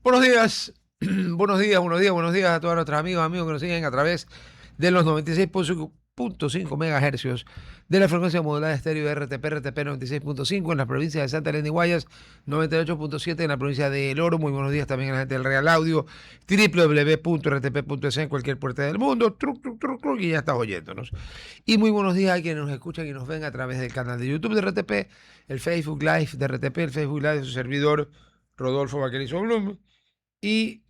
Buenos días, buenos días a todos nuestros amigos que nos siguen a través de los 96.5 megahercios de la frecuencia modulada estéreo de RTP 96.5 en la provincia de Santa Elena y Guayas, 98.7 en la provincia de El Oro. Muy buenos días también a la gente del Real Audio, www.rtp.es en cualquier puerta del mundo, y ya estás oyéndonos. Y muy buenos días a quienes nos escuchan y nos ven a través del canal de YouTube de RTP, el Facebook Live de RTP, el Facebook Live de su servidor Rodolfo Vaquerizo Blum. Y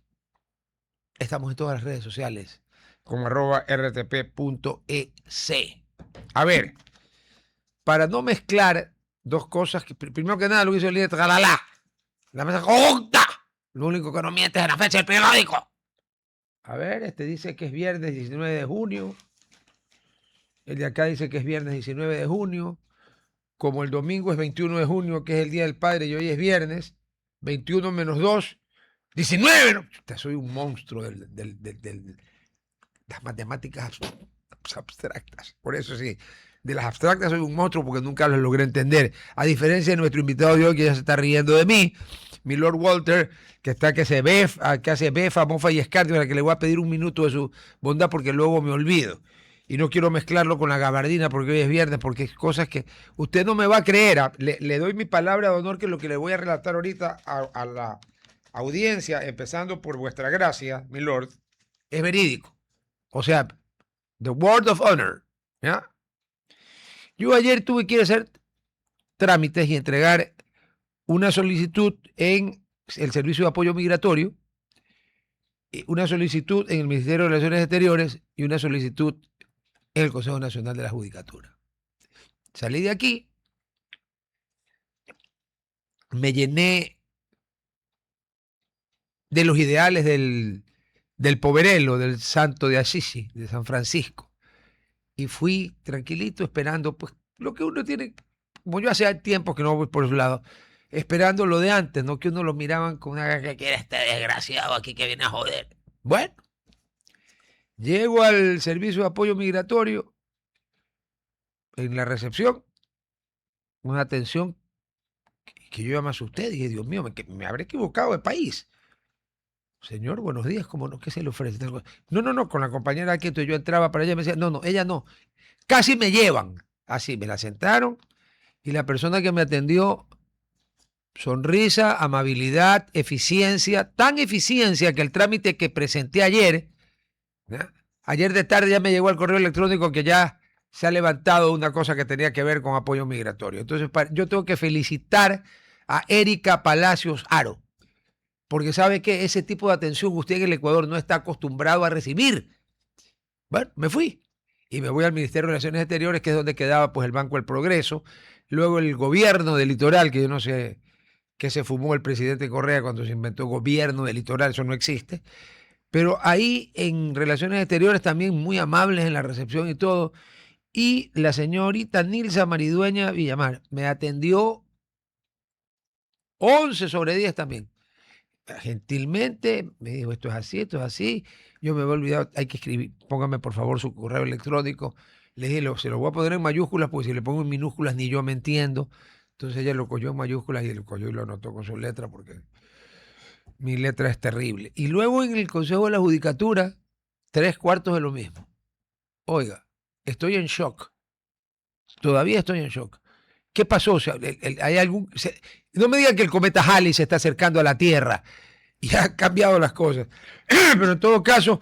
estamos en todas las redes sociales como @rtp.es. A ver, para no mezclar dos cosas, que primero que nada lo que hizo el líder Tralala, la mesa corrupta, lo único que no miente es la fecha del periódico. A ver, este dice que es viernes 19 de junio, el de acá dice que es viernes 19 de junio, como el domingo es 21 de junio, que es el Día del Padre, y hoy es viernes, 21 menos 2, 19. No, soy un monstruo de las matemáticas abstractas. Por eso sí, de las abstractas soy un monstruo porque nunca las logré entender. A diferencia de nuestro invitado de hoy, que ya se está riendo de mí, mi Lord Walter, que está que hace befa, mofa y escarnio, a la que le voy a pedir un minuto de su bondad porque luego me olvido. Y no quiero mezclarlo con la gabardina porque hoy es viernes, porque es cosas que usted no me va a creer. Le doy mi palabra de honor que lo que le voy a relatar ahorita a la audiencia, empezando por vuestra gracia, mi Lord, es verídico. O sea, the word of honor. ¿Ya? Yo ayer tuve que ir a hacer trámites y entregar una solicitud en el Servicio de Apoyo Migratorio, una solicitud en el Ministerio de Relaciones Exteriores y una solicitud en el Consejo Nacional de la Judicatura. Salí de aquí, me llené de los ideales del poverelo, del santo de Assisi, de San Francisco, y fui tranquilito esperando, pues lo que uno tiene, como yo hace tiempo que no voy por su lado, esperando lo de antes, no que uno lo miraban con una que quiere este desgraciado aquí que viene a joder. Bueno, llego al Servicio de Apoyo Migratorio, en la recepción, una atención que yo ya me asusté, dije, Dios mío, me habré equivocado de país. Señor, buenos días, ¿cómo no? ¿Qué se le ofrece? No, con la compañera que yo entraba para allá y me decía, no, ella no. Casi me llevan. Así, me la sentaron y la persona que me atendió, sonrisa, amabilidad, eficiencia, tan eficiencia que el trámite que presenté ayer, ¿ya? Ayer de tarde ya me llegó el correo electrónico que ya se ha levantado una cosa que tenía que ver con apoyo migratorio. Entonces, yo tengo que felicitar a Erika Palacios Aro, porque sabe que ese tipo de atención usted en el Ecuador no está acostumbrado a recibir. Bueno, me fui y me voy al Ministerio de Relaciones Exteriores, que es donde quedaba pues el Banco del Progreso, luego el gobierno del litoral, que yo no sé qué se fumó el presidente Correa cuando se inventó gobierno del litoral, eso no existe, pero ahí en Relaciones Exteriores también muy amables en la recepción y todo, y la señorita Nilsa Maridueña Villamar me atendió 11/10 también. Gentilmente me dijo, esto es así, yo me voy a olvidar, hay que escribir, póngame por favor su correo electrónico. Le dije, se lo voy a poner en mayúsculas, porque si le pongo en minúsculas ni yo me entiendo. Entonces ella lo cogió en mayúsculas y lo cogió y lo anotó con su letra, porque mi letra es terrible. Y luego en el Consejo de la Judicatura, 3/4 de lo mismo. Oiga, estoy en shock. Todavía estoy en shock. ¿Qué pasó? O sea, ¿hay algún...? No me digan que el cometa Halley se está acercando a la Tierra y ha cambiado las cosas. Pero en todo caso,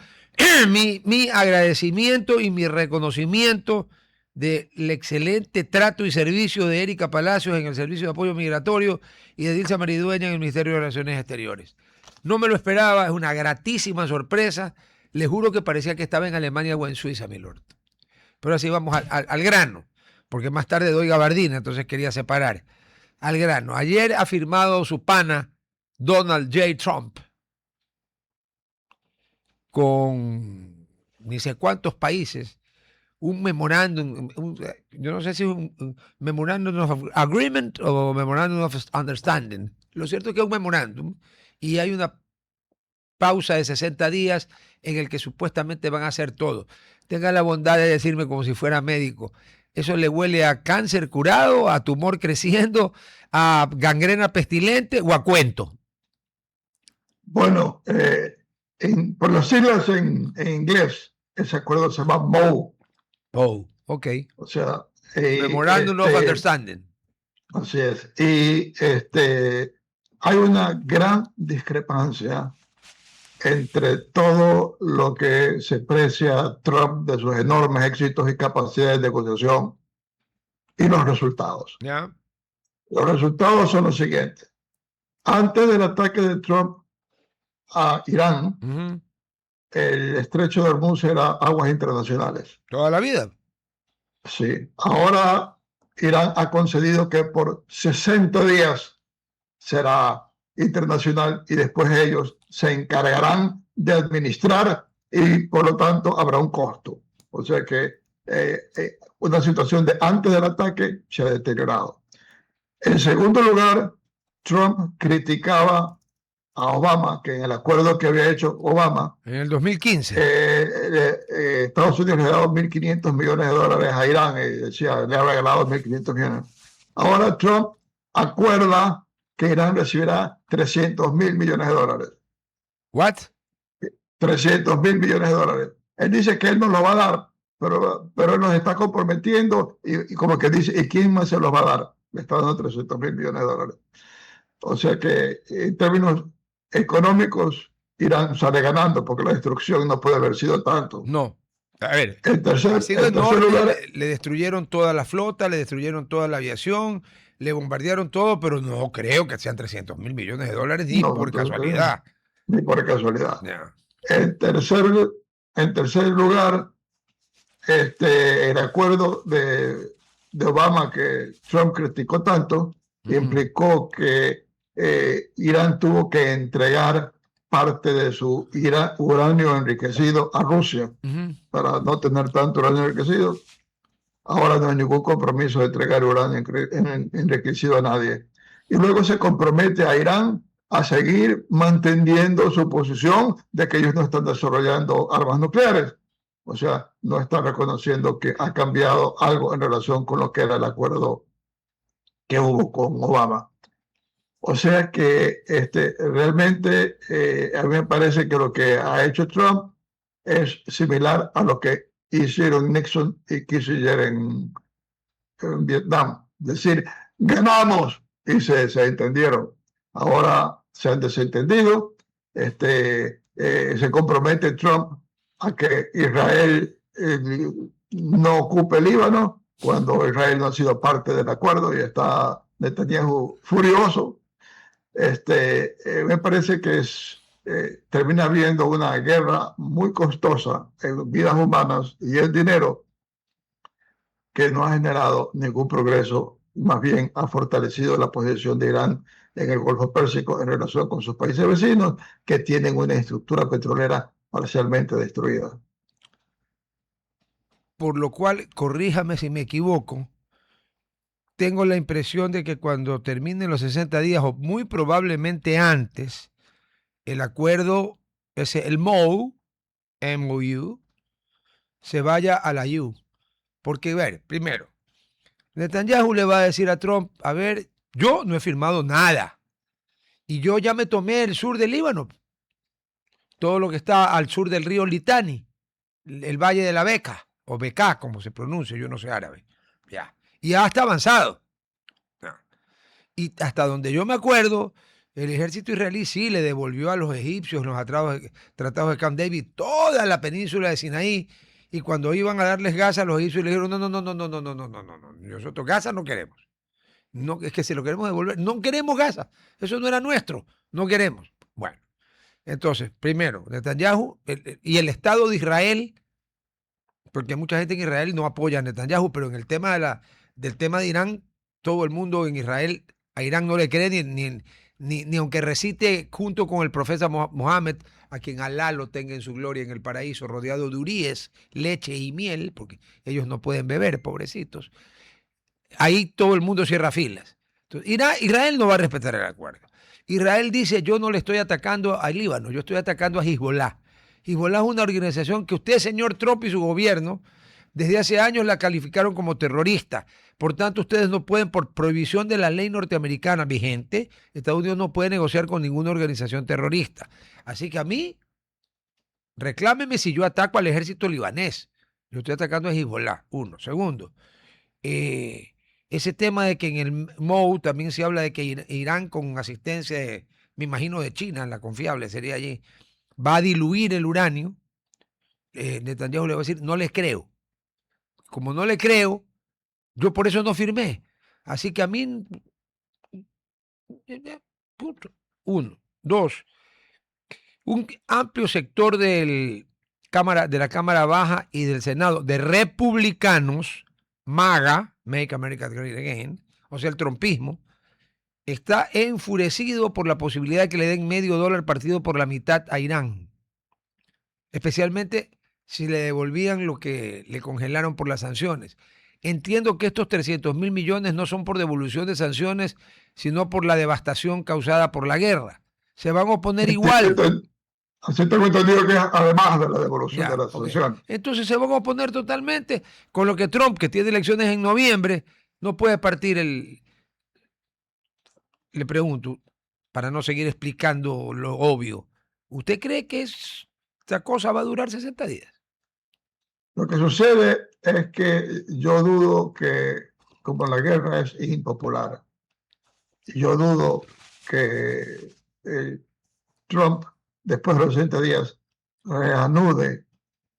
mi agradecimiento y mi reconocimiento del excelente trato y servicio de Erika Palacios en el Servicio de Apoyo Migratorio y de Dilsa Maridueña en el Ministerio de Relaciones Exteriores. No me lo esperaba, es una gratísima sorpresa. Les juro que parecía que estaba en Alemania o en Suiza, mi lord. Pero así vamos al grano, porque más tarde doy gabardina, entonces quería separar. Al grano. Ayer ha firmado su pana Donald J. Trump con ni sé cuántos países un memorándum, yo no sé si es un memorándum of agreement o memorándum of understanding. Lo cierto es que es un memorándum y hay una pausa de 60 días en el que supuestamente van a hacer todo. Tenga la bondad de decirme como si fuera médico. Eso le huele a cáncer curado, a tumor creciendo, a gangrena pestilente o a cuento. Bueno, por las siglas en inglés, ese acuerdo se llama MOU. Oh, ok. O sea, Memorandum of Understanding. así es. Y hay una gran discrepancia entre todo lo que se precia Trump de sus enormes éxitos y capacidades de negociación y los resultados. ¿Ya? Los resultados son los siguientes. Antes del ataque de Trump a Irán, el estrecho de Hormuz era aguas internacionales. Toda la vida. Sí. Ahora Irán ha concedido que por 60 días será internacional y después ellos se encargarán de administrar y por lo tanto habrá un costo. O sea que una situación de antes del ataque se ha deteriorado. En segundo lugar, Trump criticaba a Obama, que en el acuerdo que había hecho Obama, en el 2015, Estados Unidos le ha dado 1.500 millones de dólares a Irán, y decía, le ha regalado 1.500 millones. Ahora Trump acuerda que Irán recibirá 300.000 millones de dólares. ¿What? 300.000 millones de dólares. Él dice que él nos lo va a dar, pero él nos está comprometiendo y como que dice, ¿y quién más se los va a dar? Le está dando 300.000 millones de dólares. O sea que en términos económicos, Irán sale ganando porque la destrucción no puede haber sido tanto. No. A ver, en tercer lugar, le destruyeron toda la flota, le destruyeron toda la aviación, le bombardearon todo, pero no creo que sean 300.000 millones de dólares ni por casualidad. Ni por casualidad. Yeah. En tercer lugar, el acuerdo de Obama que Trump criticó tanto, implicó que Irán tuvo que entregar parte de su uranio enriquecido a Rusia para no tener tanto uranio enriquecido. Ahora no hay ningún compromiso de entregar uranio enriquecido a nadie. Y luego se compromete a Irán a seguir manteniendo su posición de que ellos no están desarrollando armas nucleares. O sea, no están reconociendo que ha cambiado algo en relación con lo que era el acuerdo que hubo con Obama. O sea que realmente a mí me parece que lo que ha hecho Trump es similar a lo que hicieron Nixon y Kissinger en Vietnam. Es decir, ganamos y se entendieron. Ahora se han desentendido. Se compromete Trump a que Israel no ocupe el Líbano cuando Israel no ha sido parte del acuerdo y está Netanyahu furioso. Me parece que termina habiendo una guerra muy costosa en vidas humanas y en dinero que no ha generado ningún progreso, más bien ha fortalecido la posición de Irán en el Golfo Pérsico en relación con sus países vecinos que tienen una estructura petrolera parcialmente destruida. Por lo cual, corríjame si me equivoco, tengo la impresión de que cuando terminen los 60 días, o muy probablemente antes, el acuerdo, el MOU, se vaya a la U. Porque, a ver, primero, Netanyahu le va a decir a Trump, a ver, yo no he firmado nada. Y yo ya me tomé el sur del Líbano. Todo lo que está al sur del río Litani, el Valle de la Beca, o Beca, como se pronuncia, yo no sé árabe. Ya. Y ya está avanzado. Y hasta donde yo me acuerdo, el ejército israelí sí le devolvió a los egipcios los tratados de Camp David toda la península de Sinaí. Y cuando iban a darles Gaza, los egipcios le dijeron, no, nosotros Gaza no queremos. No, es que se lo queremos devolver. No queremos Gaza. Eso no era nuestro. No queremos. Bueno, entonces, primero, Netanyahu y el Estado de Israel, porque mucha gente en Israel no apoya a Netanyahu, pero en el tema del tema de Irán, todo el mundo en Israel a Irán no le cree ni aunque recite junto con el profeta Mohammed, a quien Alá lo tenga en su gloria en el paraíso, rodeado de uríes, leche y miel, porque ellos no pueden beber, pobrecitos. Ahí todo el mundo cierra filas. Entonces, Israel no va a respetar el acuerdo. Israel dice, yo no le estoy atacando al Líbano, yo estoy atacando a Hezbollah. Hezbollah es una organización que usted, señor Trump y su gobierno, desde hace años la calificaron como terrorista, Por tanto, ustedes no pueden, por prohibición de la ley norteamericana vigente, Estados Unidos no puede negociar con ninguna organización terrorista. Así que a mí, reclámeme si yo ataco al ejército libanés. Yo estoy atacando a Hezbollah, uno. Segundo, ese tema de que en el MOU también se habla de que Irán, con asistencia, me imagino, de China, la confiable sería allí, va a diluir el uranio. Netanyahu le va a decir, no les creo. Como no le creo, yo por eso no firmé. Así que a mí, punto. Uno. Dos, un amplio sector de la Cámara Baja y del Senado de republicanos, MAGA, Make America Great Again, o sea, el trumpismo, está enfurecido por la posibilidad de que le den $0.5 partido por la mitad a Irán. Especialmente si le devolvían lo que le congelaron por las sanciones. Entiendo que estos 300.000 millones no son por devolución de sanciones, sino por la devastación causada por la guerra. Se van a oponer igual. Así tengo entendido que es además de la devolución de las sanciones. Entonces se van a oponer totalmente, con lo que Trump, que tiene elecciones en noviembre, no puede partir el... Le pregunto, para no seguir explicando lo obvio, ¿usted cree que esta cosa va a durar 60 días? Lo que sucede es que yo dudo que, como la guerra es impopular, yo dudo que Trump, después de los 60 días, reanude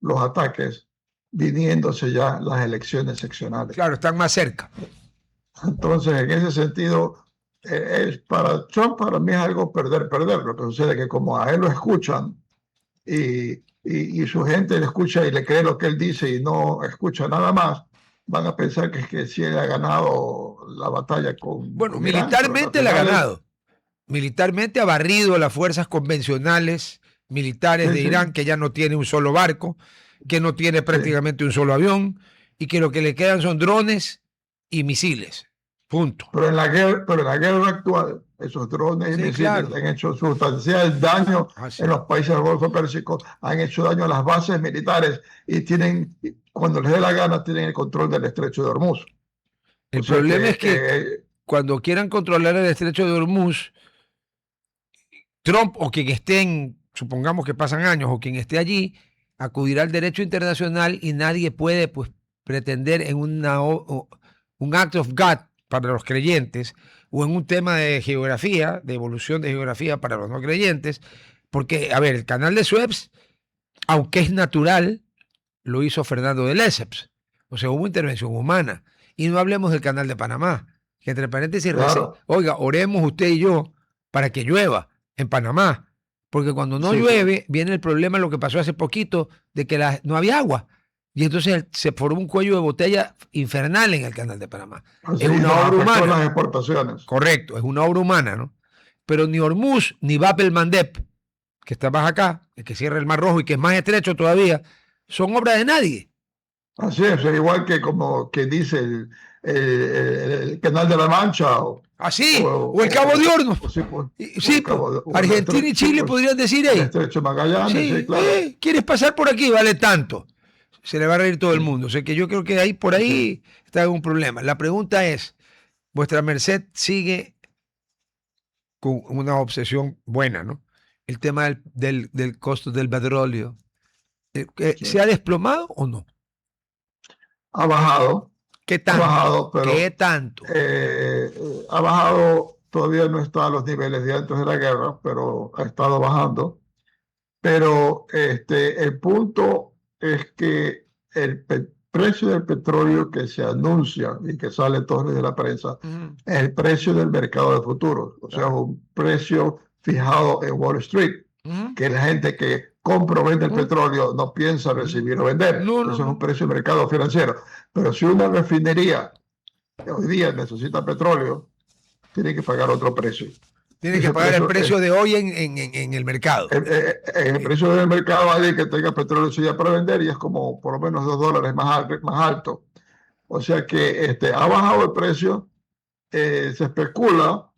los ataques, viniéndose ya las elecciones seccionales. Claro, están más cerca. Entonces, en ese sentido, para Trump, para mí es algo perder. Lo que sucede es que como a él lo escuchan y su gente le escucha y le cree lo que él dice y no escucha nada más, van a pensar que sí él ha ganado la batalla con... Bueno, con militarmente la ha ganado. Militarmente ha barrido las fuerzas convencionales militares de Irán, que ya no tiene un solo barco, que no tiene prácticamente un solo avión, y que lo que le quedan son drones y misiles. Punto. Pero en la guerra actual, esos drones y misiles han hecho sustancial daño en los países del Golfo Pérsico, han hecho daño a las bases militares y tienen, cuando les dé la gana, tienen el control del estrecho de Hormuz. El problema es que cuando quieran controlar el estrecho de Hormuz, Trump o quien esté, supongamos que pasan años, o quien esté allí, acudirá al derecho internacional y nadie puede, pues, pretender en un act of God para los creyentes o en un tema de geografía, de evolución de geografía para los no creyentes, porque, a ver, el canal de Suez, aunque es natural, lo hizo Fernando de Lesseps, o sea, hubo intervención humana. Y no hablemos del canal de Panamá, que entre paréntesis, oiga, oremos usted y yo para que llueva en Panamá, porque cuando no llueve, viene el problema, lo que pasó hace poquito, de que no había agua. Y entonces se formó un cuello de botella infernal en el canal de Panamá. Es una obra humana. Las exportaciones. Correcto, es una obra humana, ¿no? Pero ni Hormuz, ni Bab el Mandeb, que está más acá, el que cierra el Mar Rojo y que es más estrecho todavía, son obras de nadie. Así es igual que como que dice el Canal de la Mancha. O el Cabo de Hornos. Argentina y Chile podrían decir ahí. El Estrecho Magallanes, claro. ¿Quieres pasar por aquí? Vale tanto. Se le va a reír todo el mundo. O sea que yo creo que por ahí está un problema. La pregunta es, vuestra merced sigue con una obsesión buena, ¿no? El tema del costo del petróleo. ¿Se ha desplomado o no? Ha bajado. ¿Qué tanto? Ha bajado, pero, ¿qué tanto? Ha bajado, todavía no está a los niveles de antes de la guerra, pero ha estado bajando. Pero el punto es que el precio del petróleo que se anuncia y que sale todos de la prensa es el precio del mercado de futuros, o sea, un precio fijado en Wall Street, que la gente que compra o vende el petróleo no piensa recibir o vender. Eso es un precio de mercado financiero. Pero si una refinería hoy día necesita petróleo, tiene que pagar otro precio. Tiene que pagar el precio de hoy en el mercado. El precio del mercado, alguien que tenga petróleo ya para vender, y es como por lo menos $2 más alto. O sea que ha bajado el precio. Se especula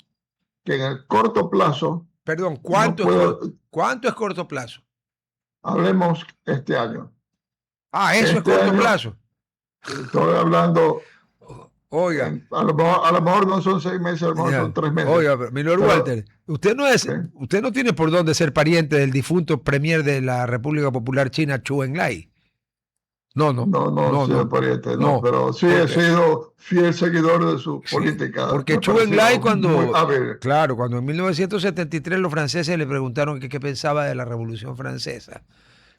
que en el corto plazo... Perdón, ¿cuánto es corto plazo? Hablemos este año. Eso es corto plazo. Estoy hablando Oiga, A lo mejor no son 6 meses, a lo mejor son 3 meses. oiga, Milord Pero, Walter, usted no tiene por dónde ser pariente del difunto premier de la República Popular China, Chu Enlai. No, no, no, no, señor no, pariente, no, no, pero sí he porque, sido fiel seguidor de su sí, política. porque Me Chu pareció Enlai muy cuando, hábil. claro, cuando en 1973 los franceses le preguntaron qué pensaba de la Revolución Francesa,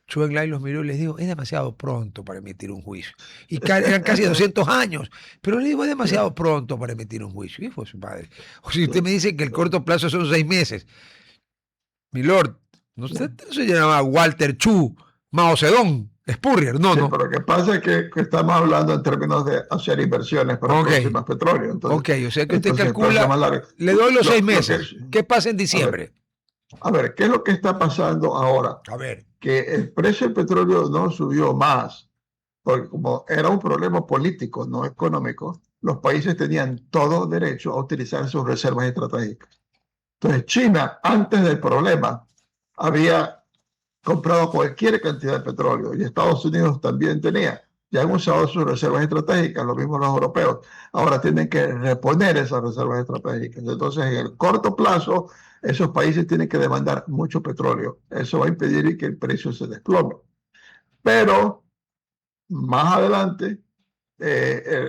Chu Enlai los miró y les dijo, es demasiado pronto para emitir un juicio. Y eran casi 200 años, pero le dijo, es Sí, demasiado pronto para emitir un juicio. Y fue su padre. O si usted sí, me dice que el sí, corto plazo son 6 meses, Milord, no sí. sé, no se llamaba Walter Chu, Mao Zedong, Spurrier, no, Sí, no. pero lo que pasa es que estamos hablando en términos de hacer inversiones para Ok, próximas petróleo. ok, o sea que usted Entonces plazo calcula, más largo. le doy los seis Lo que, meses. ¿Qué pasa en a ver, diciembre? ¿qué es lo que está pasando ahora? A ver, Que el precio del petróleo no subió más, porque como era un problema político, no económico, los países tenían todo derecho a utilizar sus reservas estratégicas. Entonces, China, antes del problema, había comprado cualquier cantidad de petróleo y Estados Unidos también tenía. Ya han usado sus reservas estratégicas, lo mismo los europeos. Ahora tienen que reponer esas reservas estratégicas. Entonces, en el corto plazo, esos países tienen que demandar mucho petróleo. Eso va a impedir que el precio se desplome. Pero más adelante,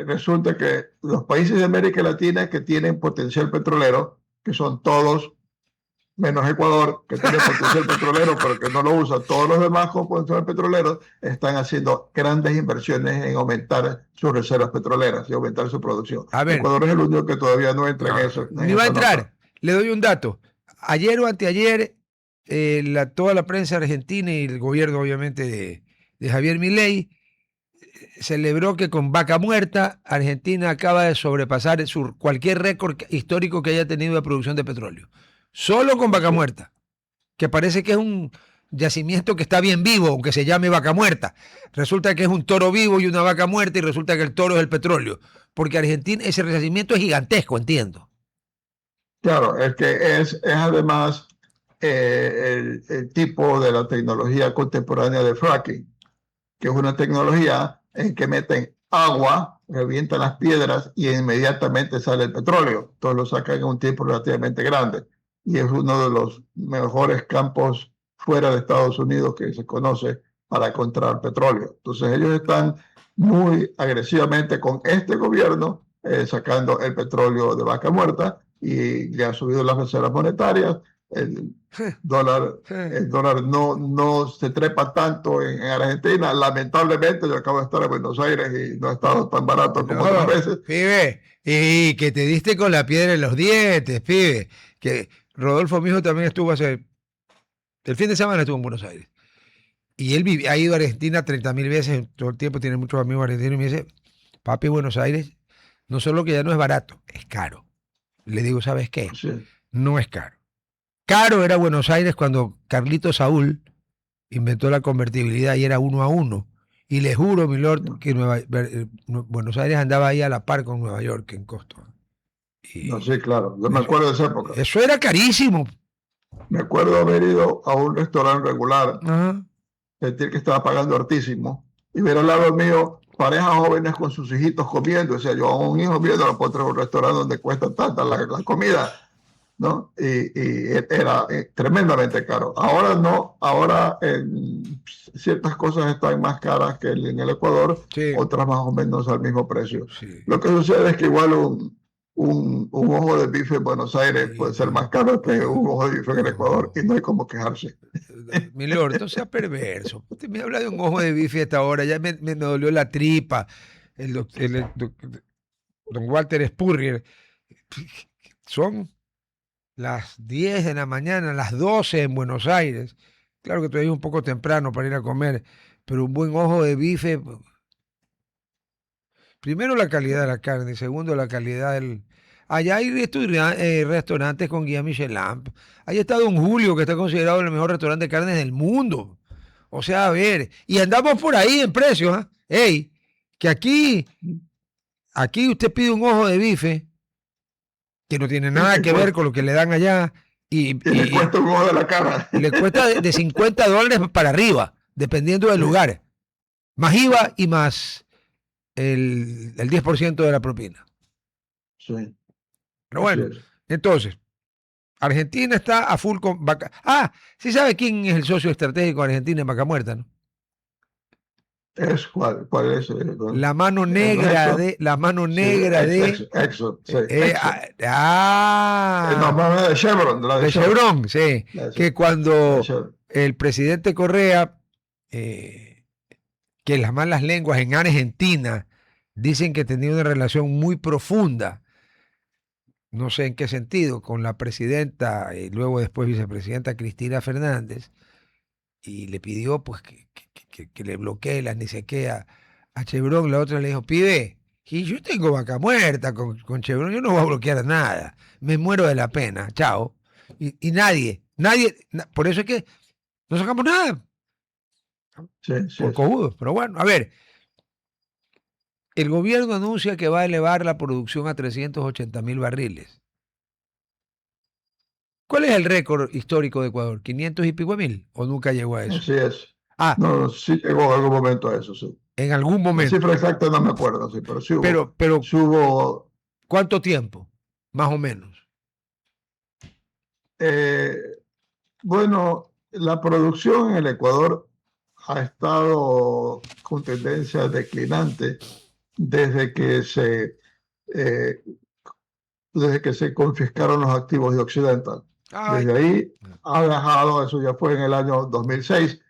resulta que los países de América Latina que tienen potencial petrolero, que son todos menos Ecuador, que tiene potencial petrolero, pero que no lo usa. Todos los demás con potencial petrolero están haciendo grandes inversiones en aumentar sus reservas petroleras y aumentar su producción. a ver, Ecuador es el único que todavía no entra no, en eso, en ni va a esa nota. entrar. Le doy un dato. Ayer o anteayer, toda la prensa argentina y el gobierno, obviamente, de Javier Milei celebró que con Vaca Muerta, Argentina acaba de sobrepasar cualquier récord histórico que haya tenido de producción de petróleo. Solo con Vaca Sí. Muerta, que parece que es un yacimiento que está bien vivo, aunque se llame Vaca Muerta. Resulta que es un toro vivo y una vaca muerta y resulta que el toro es el petróleo. Porque Argentina, ese yacimiento es gigantesco, entiendo. Claro, es que es además el tipo de la tecnología contemporánea de fracking, que es una tecnología en que meten agua, revientan las piedras y inmediatamente sale el petróleo. Entonces lo sacan en un tiempo relativamente grande. Y es uno de los mejores campos fuera de Estados Unidos que se conoce para encontrar petróleo. Entonces ellos están muy agresivamente con este gobierno sacando el petróleo de Vaca Muerta y le han subido las reservas monetarias. El dólar el dólar no se trepa tanto en Argentina. Lamentablemente, yo acabo de estar en Buenos Aires y no ha estado tan barato como otras No, veces. pibe, y que te diste con la piedra en los dientes, pibe. Que Rodolfo, mi hijo, también estuvo el fin de semana estuvo en Buenos Aires. Y él ha ido a Argentina 30.000 veces, todo el tiempo tiene muchos amigos argentinos y me dice, papi, Buenos Aires, no solo que ya no es barato, es caro. Le digo, ¿sabes qué? Sí, No es caro. Caro era Buenos Aires cuando Carlito Saúl inventó la convertibilidad y era 1 a 1. Y le juro, mi lord, que Buenos Aires andaba ahí a la par con Nueva York en costo. no, Y sí, claro. Yo me eso, acuerdo de esa época. eso era carísimo. Me acuerdo haber ido a un restaurante regular, Ajá. sentir que estaba pagando hartísimo, y ver al lado mío parejas jóvenes con sus hijitos comiendo. O sea, yo a un hijo mío no lo puedo traer a un restaurante donde cuesta tanta la comida, ¿no? Y era tremendamente caro. Ahora no, ahora ciertas cosas están más caras que en el Ecuador, Sí, otras más o menos al mismo precio. sí. Lo que sucede es que igual un ojo de bife en Buenos Aires Sí, puede ser más caro que un ojo de bife en el Ecuador y no. no hay como quejarse. Mi lord, no sea perverso. Usted me habla de un ojo de bife hasta ahora, ya me dolió la tripa. Don Walter Spurrier. Son las 10 de la mañana, las 12 en Buenos Aires. Claro que todavía es un poco temprano para ir a comer, pero un buen ojo de bife, primero la calidad de la carne, segundo la calidad del... Allá hay restaurantes con guía Michelin. Ahí está Don Julio, que está considerado el mejor restaurante de carnes del mundo. O sea, a ver, y andamos por ahí en precios, ¿ah? Ey, que aquí usted pide un ojo de bife que no tiene Sí, nada que ver con lo que le dan allá y, y le y- cuesta un ojo de la cara. y le cuesta de $50 para arriba, dependiendo del Sí, lugar. Más IVA y más el 10% de la propina. Sí, Pero así bueno, es. entonces, Argentina está a full con Vaca. Ah, sí sabe quién es el socio estratégico de Argentina en Vaca Muerta, ¿no? ¿Cuál es? La mano Sí, negra de Exxon, sí, eh, Exxon. ah, No, de Chevron, la de de Chevron. Chevron, sí, La de que Chevron. La de cuando Chevron. el presidente Correa, eh, que las malas lenguas en Argentina dicen que tenía una relación muy profunda, no sé en qué sentido, con la presidenta y luego después vicepresidenta Cristina Fernández, y le pidió pues que le bloquee la ni sé qué a Chevron. La otra le dijo, pibe, y yo tengo Vaca Muerta con Chevron, yo no voy a bloquear nada, me muero de la pena, chao. Y por eso es que no sacamos nada, Sí, sí por es. cojudos. Pero bueno, a ver, el gobierno anuncia que va a elevar la producción a 380.000 barriles. ¿Cuál es el récord histórico de Ecuador? ¿500 y pico de mil? ¿O nunca llegó a eso? Así es. Ah, No, sí llegó en algún momento a eso, sí. en algún La momento. cifra exacta no me acuerdo, sí, pero Pero sí hubo, ¿cuánto tiempo? Más o menos. eh, bueno, la producción en el Ecuador ha estado con tendencia declinante desde que eh, desde que se confiscaron los activos de Occidental. Ay, Desde ahí ha bajado, eso ya fue en el año 2006,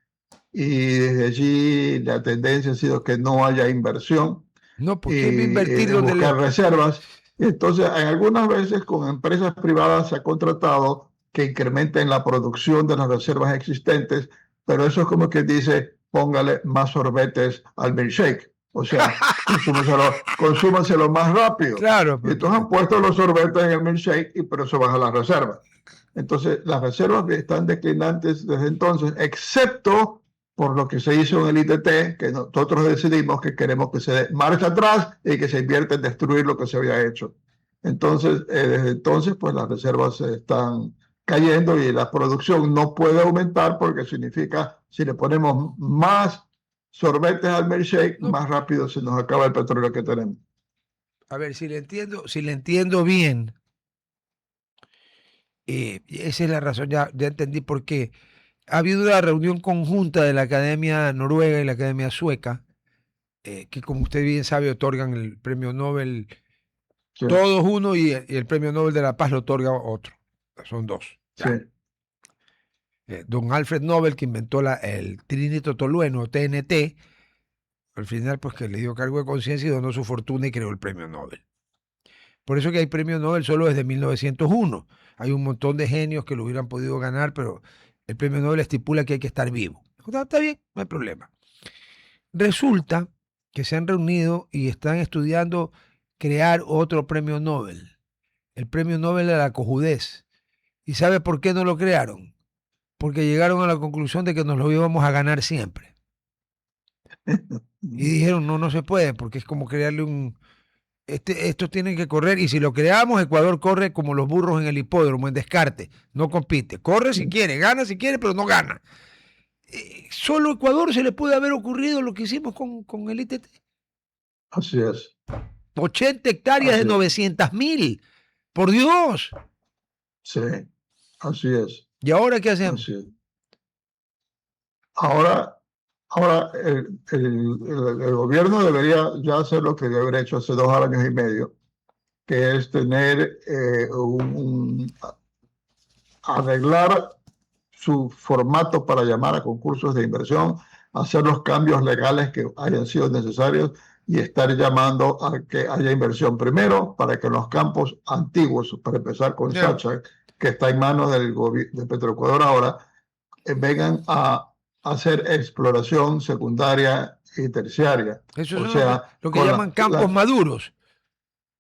y desde allí la tendencia ha sido que no haya inversión no, ¿por qué me y invertir de donde buscar reservas. Entonces, en algunas veces con empresas privadas se ha contratado que incrementen la producción de las reservas existentes, pero eso es como que dice, póngale más sorbetes al milkshake. O sea, consúmaselo más rápido. Claro, Y entonces han puesto los sorbetes en el milkshake y por eso baja las reservas. Entonces, las reservas están declinantes desde entonces, excepto por lo que se hizo en el ITT, que nosotros decidimos que queremos que se dé marcha atrás y que se invierta en destruir lo que se había hecho. Entonces, desde entonces, pues las reservas están cayendo y la producción no puede aumentar porque significa, si le ponemos más sorbetes al milkshake, no, más rápido se nos acaba el petróleo que tenemos. a ver, si le entiendo bien, esa es la razón, ya entendí por qué. Ha habido una reunión conjunta de la Academia Noruega y la Academia Sueca, que como usted bien sabe otorgan el premio Nobel, Sí, todos uno y el premio Nobel de la Paz lo otorga otro. Son dos. sí, Ya. Don Alfred Nobel, que inventó el trinitro tolueno, TNT, al final pues que le dio cargo de conciencia y donó su fortuna y creó el premio Nobel. Por eso que hay premio Nobel solo desde 1901. Hay un montón de genios que lo hubieran podido ganar, pero el premio Nobel estipula que hay que estar vivo. Está bien, no hay problema. Resulta que se han reunido y están estudiando crear otro premio Nobel, el premio Nobel de la cojudez. ¿Y sabe por qué no lo crearon? Porque llegaron a la conclusión de que nos lo íbamos a ganar siempre. Y dijeron, no, no se puede, porque es como crearle estos tienen que correr, y si lo creamos, Ecuador corre como los burros en el hipódromo, en descarte, no compite. Corre si quiere, gana si quiere, pero no gana. Solo a Ecuador se le puede haber ocurrido lo que hicimos con el ITT. así es. 80 hectáreas de Así es. 900.000. Por Dios. Sí, así es. ¿Y ahora qué hacemos? Así es. Ahora, ahora el gobierno debería ya hacer lo que debió haber hecho hace 2 años y medio, que es tener arreglar su formato para llamar a concursos de inversión, hacer los cambios legales que hayan sido necesarios y estar llamando a que haya inversión primero para que los campos antiguos, para empezar con Yeah. Sacha, que está en manos de Petroecuador ahora, vengan a hacer exploración secundaria y terciaria. Eso O es sea, lo que llaman campos maduros.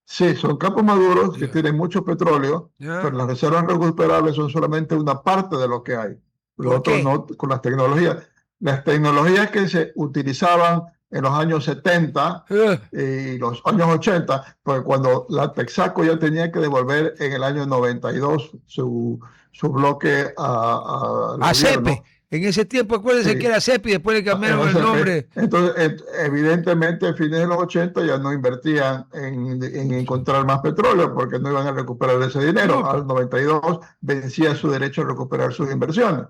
sí, son campos maduros que Yeah. tienen mucho petróleo, Yeah. pero las reservas recuperables son solamente una parte de lo que hay. Lo ¿Por otro qué? no, con las tecnologías. Las tecnologías que se utilizaban en los años 70 y los años 80, pues cuando la Texaco ya tenía que devolver en el año 92 su bloque al A CEPE. gobierno. En ese tiempo, acuérdense que era CEPI, después le cambiaron el nombre. Entonces, evidentemente, a fines de los 80 ya no invertían en encontrar más petróleo porque no iban a recuperar ese dinero. Al 92 vencía su derecho a recuperar sus inversiones.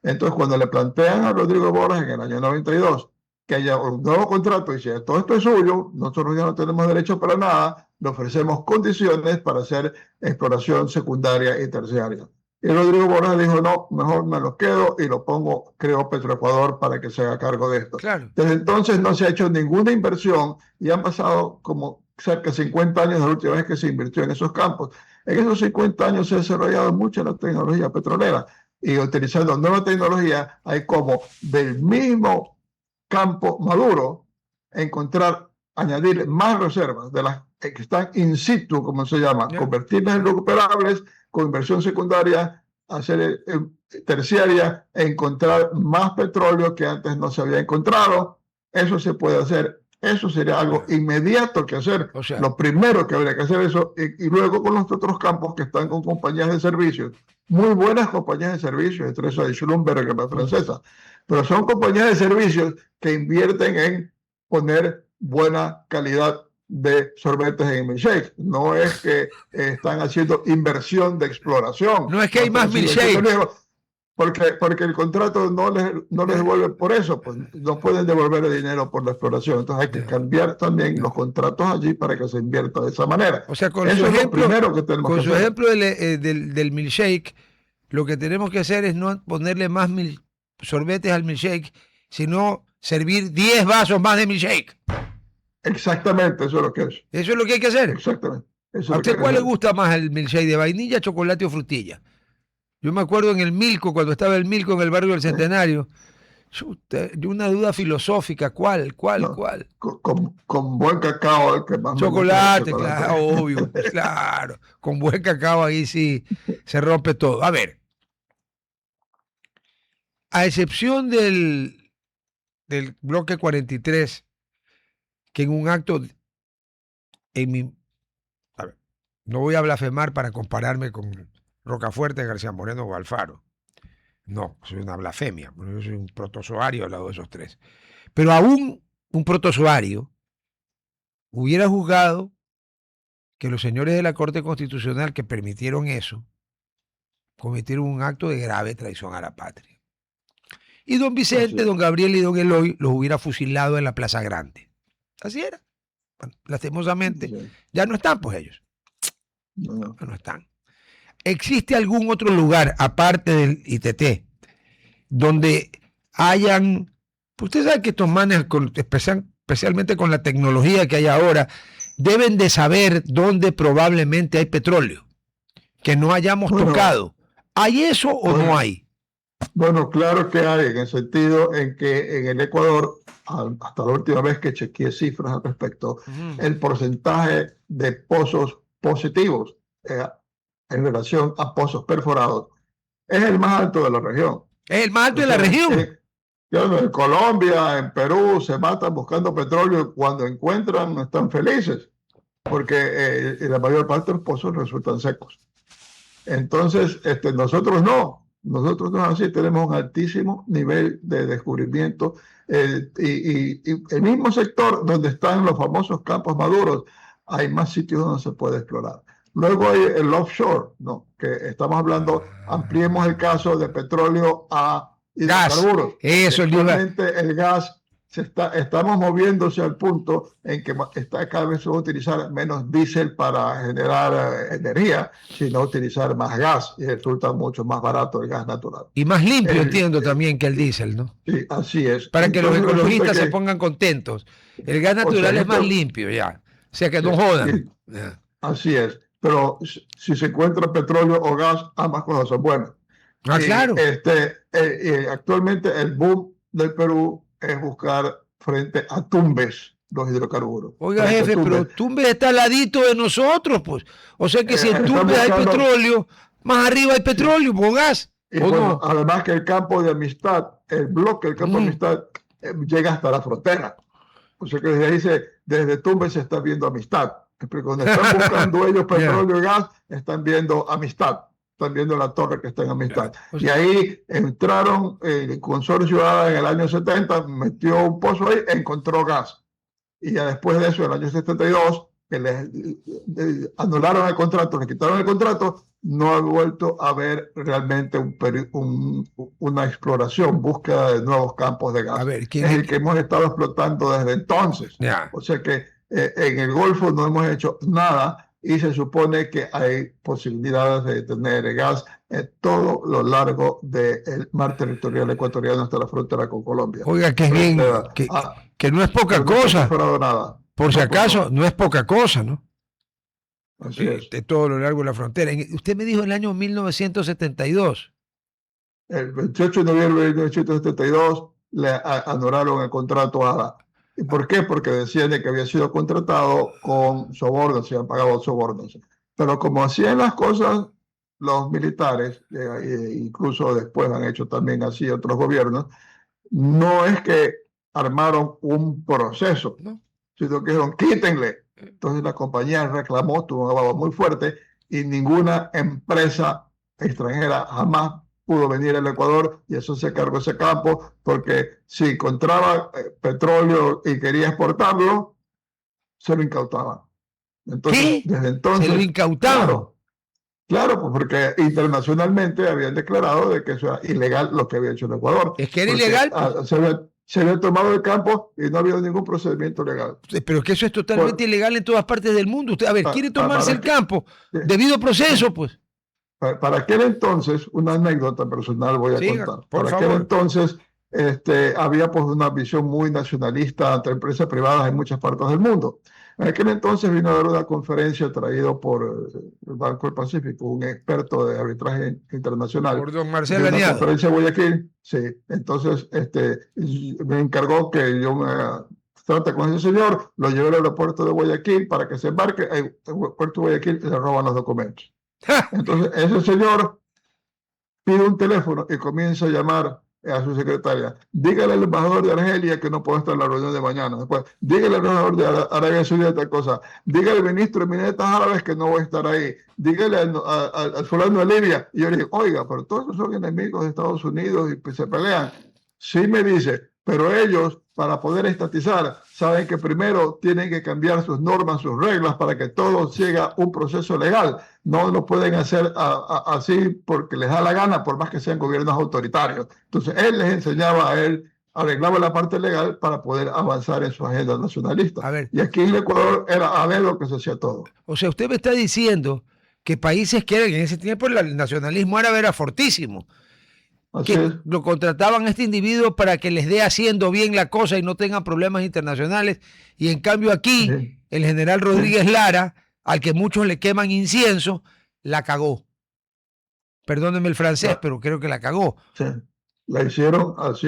Entonces, cuando le plantean a Rodrigo Borjas en el año 92 que haya un nuevo contrato y dice, todo esto es suyo, nosotros ya no tenemos derecho para nada, le ofrecemos condiciones para hacer exploración secundaria y terciaria. Y Rodrigo Borjas dijo, no, mejor me los quedo y lo pongo, creo, Petroecuador para que se haga cargo de esto. Claro. Desde entonces no se ha hecho ninguna inversión y han pasado como cerca de 50 años de la última vez que se invirtió en esos campos. En esos 50 años se ha desarrollado mucho la tecnología petrolera y utilizando nueva tecnología hay como del mismo campo maduro encontrar, añadir más reservas de las que están in situ, como se llama, convertirlas en recuperables con inversión secundaria, hacer terciaria, encontrar más petróleo que antes no se había encontrado. Eso se puede hacer. Eso sería algo inmediato que hacer. O sea, lo primero que habría que hacer eso y luego con los otros campos que están con compañías de servicios, muy buenas compañías de servicios, entre eso hay Schlumberger, que es francesa, pero son compañías de servicios que invierten en poner buena calidad de sorbetes en milkshake. No es que están haciendo inversión de exploración. No es que hay más milkshake. Porque el contrato no les devuelve por eso, pues no pueden devolver el dinero por la exploración. Entonces hay que cambiar también los contratos allí para que se invierta de esa manera. O sea, con eso su es ejemplo, lo primero que tenemos con que su hacer. ejemplo del milkshake, lo que tenemos que hacer es no ponerle más sorbetes al milkshake, sino servir 10 vasos más de milkshake. Exactamente, eso es lo que es. Eso es lo que hay que hacer. Exactamente. Eso ¿A es usted cuál le gusta más el milkshake, de vainilla, chocolate o frutilla? Yo me acuerdo en el Milco, cuando estaba el Milco en el barrio del Centenario, una duda filosófica, ¿cuál? Con buen cacao, el que más chocolate, me gusta, claro, obvio, claro. Con buen cacao ahí sí se rompe todo. A ver, a excepción del bloque 43, que en un acto, no voy a blasfemar para compararme con Rocafuerte, García Moreno o Alfaro. No, soy una blasfemia. Yo soy un protozoario al lado de esos tres. Pero aún un protozoario hubiera juzgado que los señores de la Corte Constitucional que permitieron eso cometieron un acto de grave traición a la patria. Y don Vicente, don Gabriel y don Eloy los hubiera fusilado en la Plaza Grande. Así era. Bueno, lastimosamente, ya no están, pues ellos. No están. ¿Existe algún otro lugar, aparte del ITT, donde hayan... Usted sabe que estos manes, especialmente con la tecnología que hay ahora, deben de saber dónde probablemente hay petróleo, que no hayamos tocado. ¿Hay eso o no hay? Bueno, claro que hay, en el sentido en que en el Ecuador, hasta la última vez que chequeé cifras al respecto, el porcentaje de pozos positivos en relación a pozos perforados es el más alto de la región. ¿Es el más alto de la región? En Colombia, en Perú, se matan buscando petróleo y cuando encuentran no están felices, porque la mayor parte de los pozos resultan secos. Entonces, nosotros no así, tenemos un altísimo nivel de descubrimiento y el mismo sector donde están los famosos campos maduros, hay más sitios donde se puede explorar. Luego hay el offshore, ¿no? Que estamos hablando, ampliemos el caso de petróleo a hidrocarburos. Eso es el gas estamos moviéndose al punto en que cada vez se va a utilizar menos diésel para generar energía, sino utilizar más gas y resulta mucho más barato el gas natural. Y más limpio, entiendo también que el diésel, ¿no? Sí, así es. Para que los ecologistas se pongan contentos. El gas natural es más limpio, ya. O sea, que no jodan. Sí, así es. Pero si se encuentra petróleo o gas, ambas cosas son buenas. Claro. Actualmente el boom del Perú es buscar frente a Tumbes los hidrocarburos. Oiga, jefe, pero Tumbes está al ladito de nosotros, pues. O sea que si en Tumbes hay petróleo, más arriba hay petróleo, con gas. Y bueno, además que el campo de Amistad, el campo de Amistad, llega hasta la frontera. O sea que desde Tumbes se está viendo Amistad. Cuando están buscando ellos petróleo y gas, están viendo Amistad. están viendo la torre que está en Amistad. O Y sea, ahí entraron, el consorcio ADA en el año 70, metió un pozo ahí, encontró gas. Y ya después de eso, en el año 72, que les anularon el contrato, le quitaron el contrato, no ha vuelto a haber realmente una exploración, búsqueda de nuevos campos de a gas. ver, Es el que hemos estado explotando desde entonces. Ya. O sea que en el Golfo no hemos hecho nada y se supone que hay posibilidades de tener gas en todo lo largo del mar territorial ecuatoriano hasta la frontera con Colombia. Oiga, que es bien, que no es poca pero no se ha cosa. perforado nada. Por si No, acaso, no es poca cosa, ¿no? Así es. De todo lo largo de la frontera. Usted me dijo en el año 1972. El 28 de noviembre de 1972 le anularon el contrato a ADA. ¿Y por qué? Porque decían de que había sido contratado con sobornos, se habían pagado sobornos. Pero como hacían las cosas los militares, incluso después han hecho también así otros gobiernos, no es que armaron un proceso, ¿No? sino que dijeron, quítenle. Entonces la compañía reclamó, tuvo un abogado muy fuerte y ninguna empresa extranjera jamás pudo venir al Ecuador y eso se cargó ese campo porque si encontraba petróleo y quería exportarlo, se lo incautaban. Entonces, ¿Qué? desde entonces... Se lo incautaban. Claro, pues porque internacionalmente habían declarado de que eso era ilegal lo que había hecho el Ecuador. Es que era Porque, ilegal. Pues. Se había tomado el campo y no había ningún procedimiento legal. Pero es que eso es totalmente ilegal en todas partes del mundo. Usted, a ver, quiere tomarse el campo, debido proceso, pues. Para aquel entonces, una anécdota personal voy a contar. Por para favor. aquel entonces había pues una visión muy nacionalista entre empresas privadas en muchas partes del mundo. En aquel entonces vino a dar una conferencia traído por el Banco del Pacífico, un experto de arbitraje internacional. Por don Marcelo Una Aniado. conferencia en Guayaquil, sí. Entonces me encargó que yo me trate con ese señor, lo llevé al aeropuerto de Guayaquil para que se embarque. En el aeropuerto de Guayaquil le roban los documentos. Entonces ese señor pide un teléfono y comienza a llamar a su secretaria. Dígale al embajador de Argelia que no puedo estar en la reunión de mañana. Después, dígale al embajador de Arabia Saudita tal cosa. Dígale al ministro de Minetas Árabes que no voy a estar ahí. Dígale al fulano de Libia. Y yo le digo, oiga, pero todos son enemigos de Estados Unidos y pues se pelean. Sí me dice, pero ellos, para poder estatizar, saben que primero tienen que cambiar sus normas, sus reglas, para que todo siga un proceso legal. No lo pueden hacer así porque les da la gana, por más que sean gobiernos autoritarios. Entonces, él les enseñaba a él, arreglaba la parte legal para poder avanzar en su agenda nacionalista. A ver, y aquí en Ecuador era a ver lo que se hacía todo. O sea, usted me está diciendo que países que eran, en ese tiempo el nacionalismo árabe era fortísimo. Así que es. lo contrataban a este individuo para que les dé haciendo bien la cosa y no tengan problemas internacionales. Y en cambio aquí, Sí. el general Rodríguez Lara, al que muchos le queman incienso, la cagó. Perdónenme el francés, pero creo que la cagó. Sí. La hicieron así.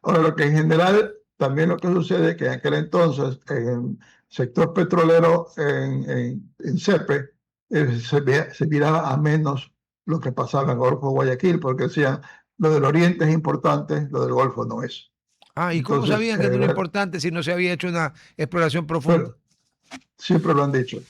Ahora, lo que en general, también lo que sucede es que en aquel entonces, en el sector petrolero, en CEPE, se miraba a menos lo que pasaba en el Golfo de Guayaquil, porque decían, lo del Oriente es importante, lo del Golfo no es. Ah, ¿y cómo Entonces, sabían que no era importante si no se había hecho una exploración profunda? Siempre lo han dicho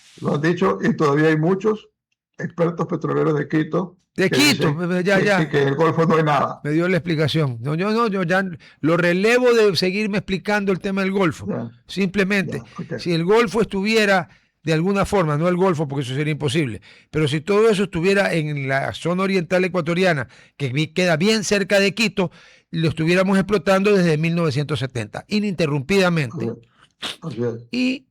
y todavía hay muchos expertos petroleros de Quito De Quito, ya. Que en el Golfo no hay nada. Me dio la explicación. No, yo ya lo relevo de seguirme explicando el tema del Golfo. Simplemente, Okay. si el Golfo estuviera de alguna forma, no el Golfo porque eso sería imposible, pero si todo eso estuviera en la zona oriental ecuatoriana, que queda bien cerca de Quito, lo estuviéramos explotando desde 1970, ininterrumpidamente. Así es. Y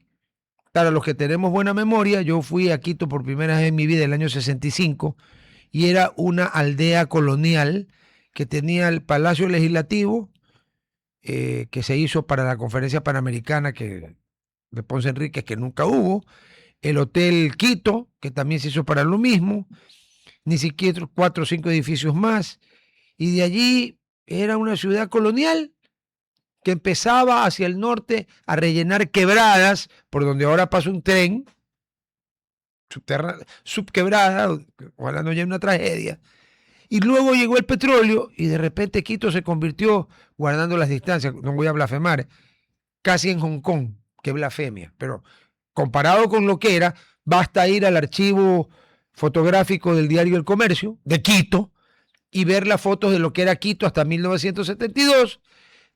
para los que tenemos buena memoria, yo fui a Quito por primera vez en mi vida el año 65 y era una aldea colonial que tenía el Palacio Legislativo, que se hizo para la Conferencia Panamericana de Ponce Enríquez, que nunca hubo, el Hotel Quito, que también se hizo para lo mismo, ni siquiera 4 o 5 edificios más, y de allí era una ciudad colonial que empezaba hacia el norte a rellenar quebradas, por donde ahora pasa un tren, subquebrada, ojalá no haya una tragedia, y luego llegó el petróleo y de repente Quito se convirtió, guardando las distancias, no voy a blasfemar, casi en Hong Kong, qué blasfemia, pero comparado con lo que era, basta ir al archivo, fotográfico del diario El Comercio, de Quito, y ver las fotos de lo que era Quito hasta 1972,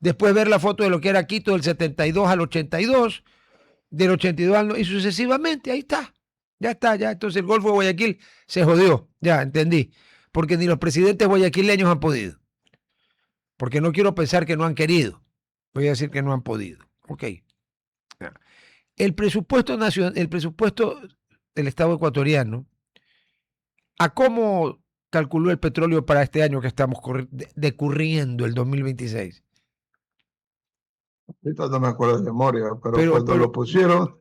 después ver la foto de lo que era Quito del 72 al 82, del 82 al... y sucesivamente, ahí está. Ya está, ya. Entonces el Golfo de Guayaquil se jodió, ya, entendí. Porque ni los presidentes guayaquileños han podido. Porque no quiero pensar que no han querido. Voy a decir que no han podido. Ok. El presupuesto nacional, el presupuesto del Estado ecuatoriano, ¿a cómo calculó el petróleo para este año que estamos decurriendo, el 2026? Ahorita no me acuerdo de memoria, pero, Pero cuando lo pusieron,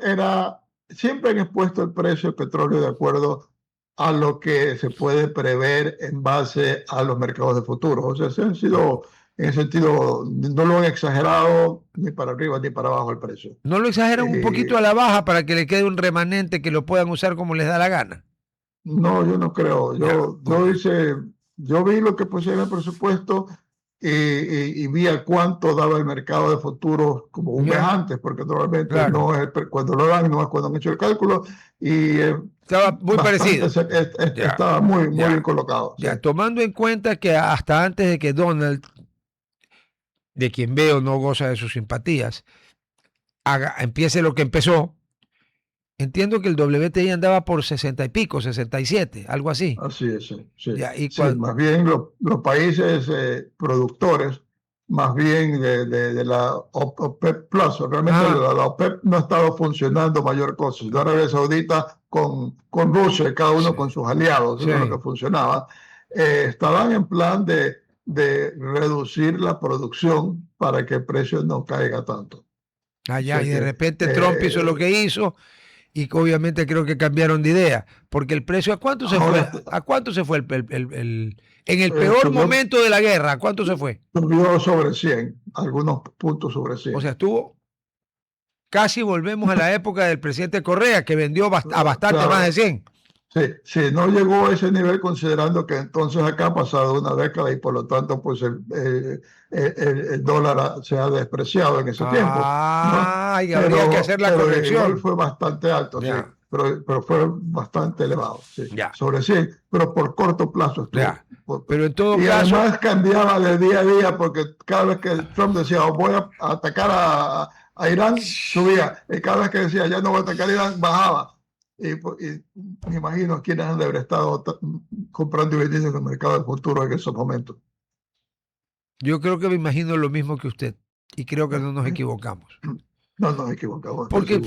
era, siempre han expuesto el precio del petróleo de acuerdo a lo que se puede prever en base a los mercados de futuro. O sea, se han sido, en ese sentido, no lo han exagerado ni para arriba ni para abajo el precio. ¿no lo exageran un poquito a la baja para que le quede un remanente que lo puedan usar como les da la gana? No, yo no creo. Yo vi lo que pusieron en el presupuesto y vi a cuánto daba el mercado de futuros como un mes antes, porque normalmente Claro. no es cuando lo dan, no es cuando han hecho el cálculo, y estaba muy parecido. Estaba muy bien colocado. Ya, Sí. tomando en cuenta que hasta antes de que Donald, de quien veo no goza de sus simpatías, empiece lo que empezó, entiendo que el WTI andaba por 60 y pico, 67, algo así. Así es, sí. Sí. Ya, y Sí, más bien los países productores, más bien de la OPEP Plus, realmente la OPEP no ha estado funcionando mayor cosa. La Arabia Saudita con Rusia, cada uno con sus aliados, eso es lo que funcionaba. Estaban en plan de reducir la producción para que el precio no caiga tanto. Allá, y de repente Trump hizo lo que hizo, y obviamente creo que cambiaron de idea, porque el precio, ¿a cuánto se fue? ¿A cuánto se fue en el peor momento de la guerra? ¿A cuánto se fue? Subió sobre 100, algunos puntos sobre 100. O sea, estuvo, casi volvemos a la época del presidente Correa, que vendió a bastante más de 100. Sí, no llegó a ese nivel considerando que entonces acá ha pasado una década y por lo tanto pues el dólar se ha despreciado en ese tiempo. ¿No? Y habría que hacer la corrección. Igual fue bastante alto, sí, pero fue bastante elevado, sí, sobre 100, pero por corto plazo estuvo. Pero en todo y caso, además cambiaba de día a día porque cada vez que Trump decía voy a atacar a Irán, subía, y cada vez que decía ya no voy a atacar a Irán, bajaba. Y me imagino quiénes han de haber estado comprando y vendiendo en el mercado del futuro en esos momentos. Yo creo que me imagino lo mismo que usted, y creo que no nos equivocamos. No nos equivocamos. Porque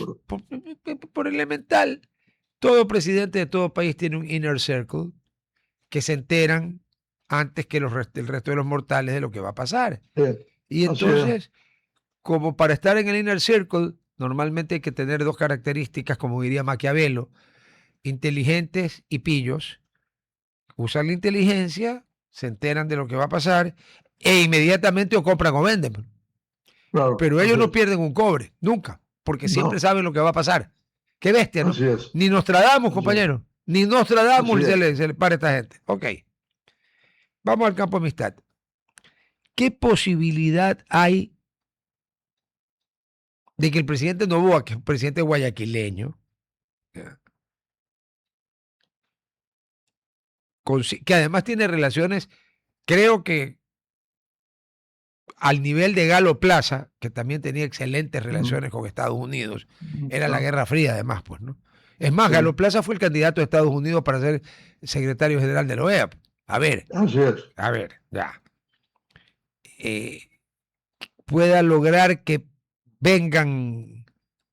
por elemental, todo presidente de todo país tiene un inner circle que se enteran antes que el resto de los mortales de lo que va a pasar. Sí, y entonces, como para estar en el inner circle, normalmente hay que tener dos características, como diría Maquiavelo: inteligentes y pillos. Usan la inteligencia, se enteran de lo que va a pasar e inmediatamente o compran o venden. Claro, pero ellos no pierden un cobre, nunca, porque siempre saben lo que va a pasar. Qué bestia, ¿no? Ni Nostradamus, compañero. Ni Nostradamus se le para a esta gente. Ok. Vamos al campo de amistad. ¿Qué posibilidad hay de que el presidente Noboa, que es un presidente guayaquileño, que además tiene relaciones, creo que al nivel de Galo Plaza, que también tenía excelentes relaciones con Estados Unidos, era la Guerra Fría además, pues, ¿no? Es más, Galo Plaza fue el candidato de Estados Unidos para ser secretario general de la OEA. A ver, ya. Pueda lograr que vengan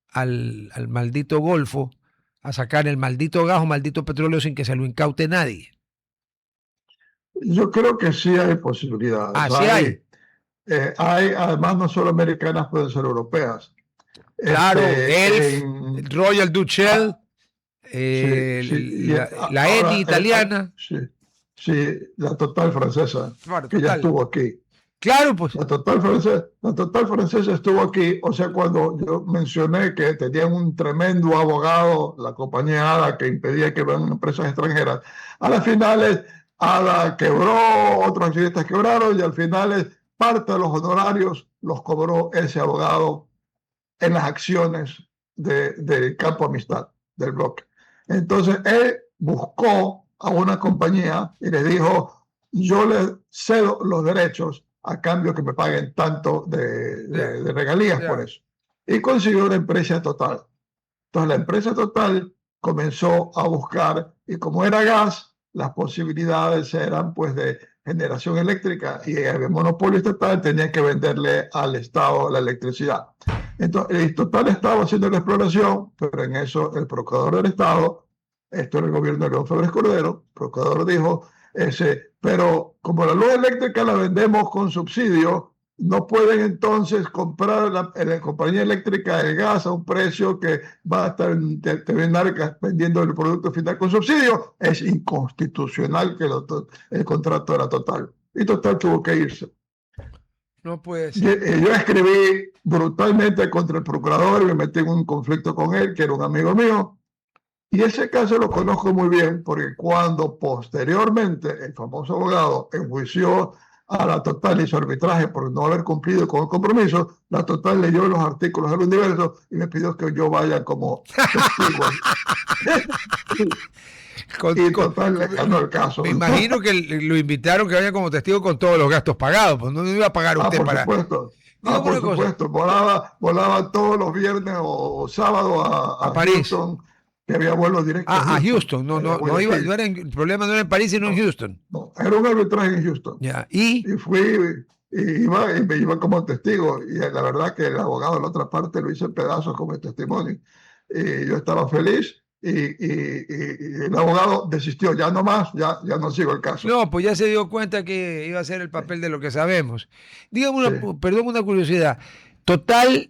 al maldito Golfo a sacar el maldito gas o maldito petróleo sin que se lo incaute nadie. Yo creo que sí hay posibilidades. Sí hay. Además, no solo americanas, pueden ser europeas. Claro, Royal Dutch Shell, la Eni italiana. Sí, la Total francesa, que ya estuvo aquí. Claro, pues. La Total francesa estuvo aquí. O sea, cuando yo mencioné que tenían un tremendo abogado, la compañía ADA, que impedía que vengan empresas extranjeras, a las finales ADA quebró, otros accionistas quebraron, y al final parte de los honorarios los cobró ese abogado en las acciones del campo amistad, del bloque. Entonces él buscó a una compañía y le dijo, yo le cedo los derechos a cambio que me paguen tanto de regalías por eso. Y consiguió una empresa Total. Entonces la empresa Total comenzó a buscar, y como era gas, las posibilidades eran pues de generación eléctrica, y el monopolio estatal tenía que venderle al Estado la electricidad. Entonces el Total estaba haciendo la exploración, pero en eso el procurador del Estado, esto era el gobierno de León Febres Cordero, el procurador dijo, pero como la luz eléctrica la vendemos con subsidio, no pueden entonces comprar la compañía eléctrica el gas a un precio que va a estar terminar vendiendo el producto final con subsidio. Es inconstitucional que el contrato era Total. Y Total tuvo que irse. No puede ser. Yo escribí brutalmente contra el procurador y me metí en un conflicto con él, que era un amigo mío. Y ese caso lo conozco muy bien porque cuando posteriormente el famoso abogado enjuició a la Total y su arbitraje por no haber cumplido con el compromiso, la Total leyó los artículos del Universo y me pidió que yo vaya como testigo. Y Total le ganó el caso. Me imagino que lo invitaron que vaya como testigo con todos los gastos pagados, pues no iba a pagar usted por para... Supuesto. Por supuesto. Volaba todos los viernes o sábados a París. Houston, que había vuelos directos a Houston. El problema no era en París, sino en Houston. No, era un arbitraje en Houston. Ya. Y fui, y me iba como testigo. Y la verdad que el abogado de la otra parte lo hizo en pedazos como testimonio. Y yo estaba feliz. Y el abogado desistió, ya no más, ya no sigo el caso. No, pues ya se dio cuenta que iba a ser el papel de lo que sabemos. Dígame perdón, una curiosidad. ¿Total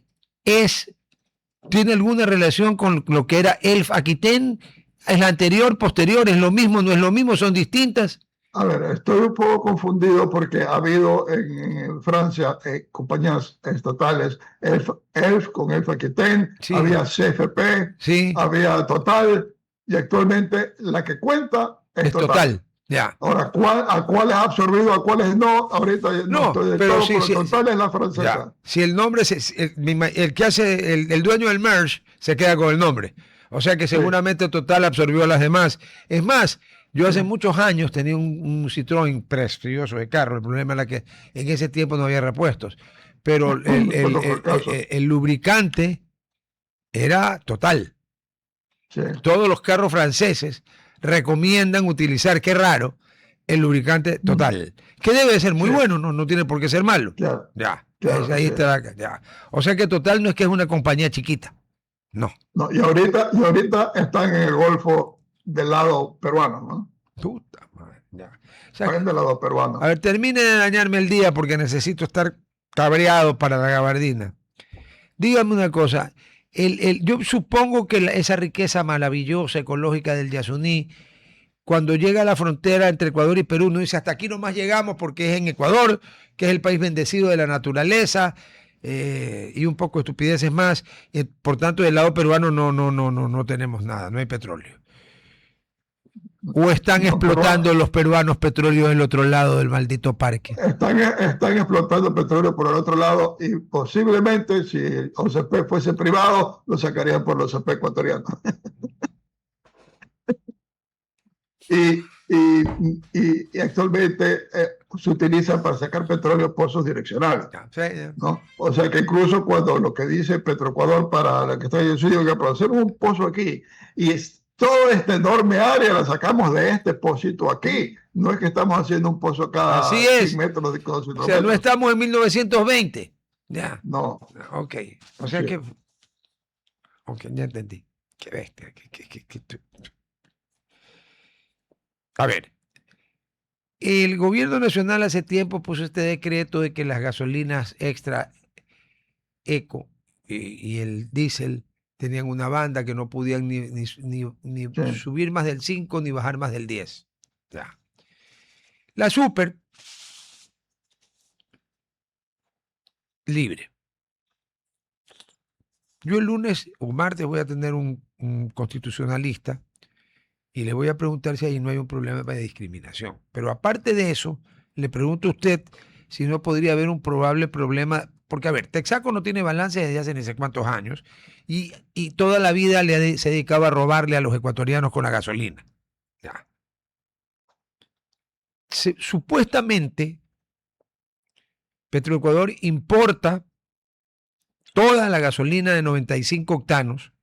tiene alguna relación con lo que era Elf Aquitaine? ¿Es la anterior, posterior? ¿Es lo mismo, no es lo mismo? ¿Son distintas? A ver, estoy un poco confundido porque ha habido en Francia compañías estatales, Elf con Elf Aquitaine, había CFP, había Total, y actualmente la que cuenta es Total. Ya. Ahora, ¿a cuáles ha absorbido, a cuáles no? Ahorita no estoy del todo, pero Total es la francesa. Ya. Si el nombre, el que hace, el dueño del merge, se queda con el nombre. O sea que seguramente Total absorbió a las demás. Es más, yo hace muchos años tenía un Citroën prestigioso de carro. El problema era que en ese tiempo no había repuestos. Pero el lubricante era Total. Sí. Todos los carros franceses recomiendan utilizar, qué raro, el lubricante Total. Que debe de ser muy bueno, no tiene por qué ser malo. Claro. Ahí está. Ya. O sea que Total no es que es una compañía chiquita. No. Y ahorita están en el Golfo del lado peruano, ¿no? Puta madre. Ya. O sea, del lado peruano. A ver, termine de dañarme el día porque necesito estar cabreado para la gabardina. Dígame una cosa. Yo supongo que esa riqueza maravillosa ecológica del Yasuní, cuando llega a la frontera entre Ecuador y Perú, no dice hasta aquí nomás llegamos porque es en Ecuador, que es el país bendecido de la naturaleza, y un poco de estupideces más. Por tanto, del lado peruano no tenemos nada, no hay petróleo. ¿O están explotando los peruanos petróleo del otro lado del maldito parque? Están explotando petróleo por el otro lado y posiblemente si el OCP fuese privado, lo sacarían por los OCP ecuatorianos. y actualmente se utilizan para sacar petróleo pozos direccionales, ¿no? O sea que incluso cuando lo que dice Petroecuador para la que está en Suyo, que para hacer un pozo aquí y toda esta enorme área la sacamos de este pocito aquí. No es que estamos haciendo un pozo cada 100 metros de cosas. O sea, no estamos en 1920. Ya. No. Ok. O sea que... Ok, ya entendí. Qué bestia. A ver. El gobierno nacional hace tiempo puso este decreto de que las gasolinas extra eco y el diésel tenían una banda que no podían ni subir más del 5 ni bajar más del 10. Ya. La super, libre. Yo el lunes o martes voy a tener un constitucionalista y le voy a preguntar si ahí no hay un problema de discriminación. Pero aparte de eso, le pregunto a usted si no podría haber un probable problema Porque, a ver, Texaco no tiene balance desde hace ni sé cuántos años y toda la vida se dedicaba a robarle a los ecuatorianos con la gasolina. Ya. Supuestamente, Petroecuador importa toda la gasolina de 95 octanos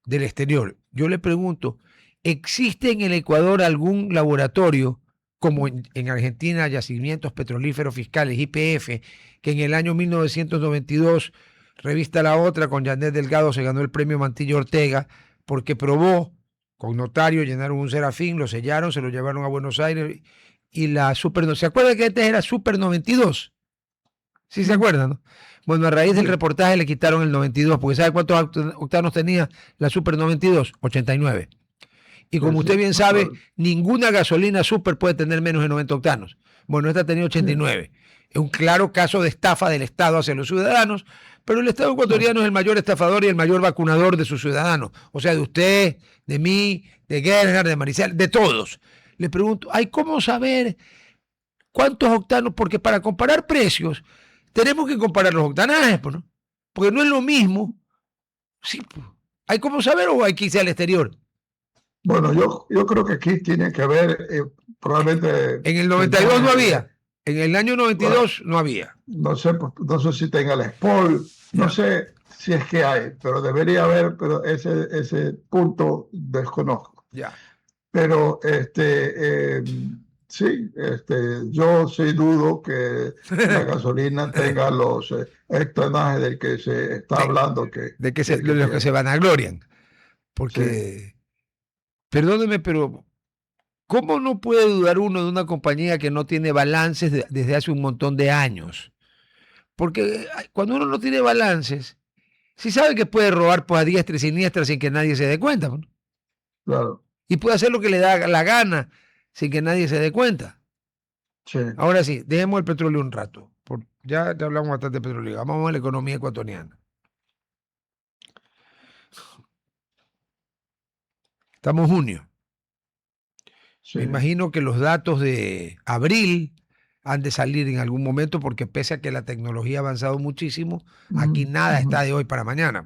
del exterior. Yo le pregunto, ¿existe en el Ecuador algún laboratorio, como en Argentina, Yacimientos Petrolíferos Fiscales, YPF, que en el año 1992, revista La Otra, con Janet Delgado, se ganó el premio Mantillo Ortega, porque probó, con notario, llenaron un Serafín, lo sellaron, se lo llevaron a Buenos Aires, y la Super... ¿Se acuerda que antes era Super 92? Sí se acuerdan, ¿no? Bueno, a raíz del reportaje le quitaron el 92, porque ¿sabe cuántos octanos tenía la Super 92? 89. Y como usted bien sabe, ninguna gasolina Super puede tener menos de 90 octanos. Bueno, esta tenía 89. Es un claro caso de estafa del Estado hacia los ciudadanos, pero el Estado ecuatoriano es el mayor estafador y el mayor vacunador de sus ciudadanos. O sea, de usted, de mí, de Gerhard, de Maricel, de todos. Le pregunto, ¿hay cómo saber cuántos octanos? Porque para comparar precios tenemos que comparar los octanajes, ¿no? Porque no es lo mismo. Sí, pues. ¿Hay cómo saber o hay que irse al exterior? Bueno, yo creo que aquí tiene que haber probablemente... En el 92 no había. En el año 92 no había. No sé si tenga la SPOL, no sé si es que hay, pero debería haber, pero ese punto desconozco. Ya. Pero sí, yo sí dudo que la gasolina tenga los octanajes del que se está hablando. De que los que se vanaglorian. Porque, sí. Perdóneme, pero ¿cómo no puede dudar uno de una compañía que no tiene balances desde hace un montón de años? Porque cuando uno no tiene balances, sí sabe que puede robar pues, a diestra y siniestra sin que nadie se dé cuenta. ¿No? Claro. Y puede hacer lo que le da la gana sin que nadie se dé cuenta. Sí. Ahora sí, dejemos el petróleo un rato. Ya hablamos bastante de petróleo. Vamos a la economía ecuatoriana. Estamos en junio. Sí. Me imagino que los datos de abril han de salir en algún momento porque pese a que la tecnología ha avanzado muchísimo, aquí nada está de hoy para mañana.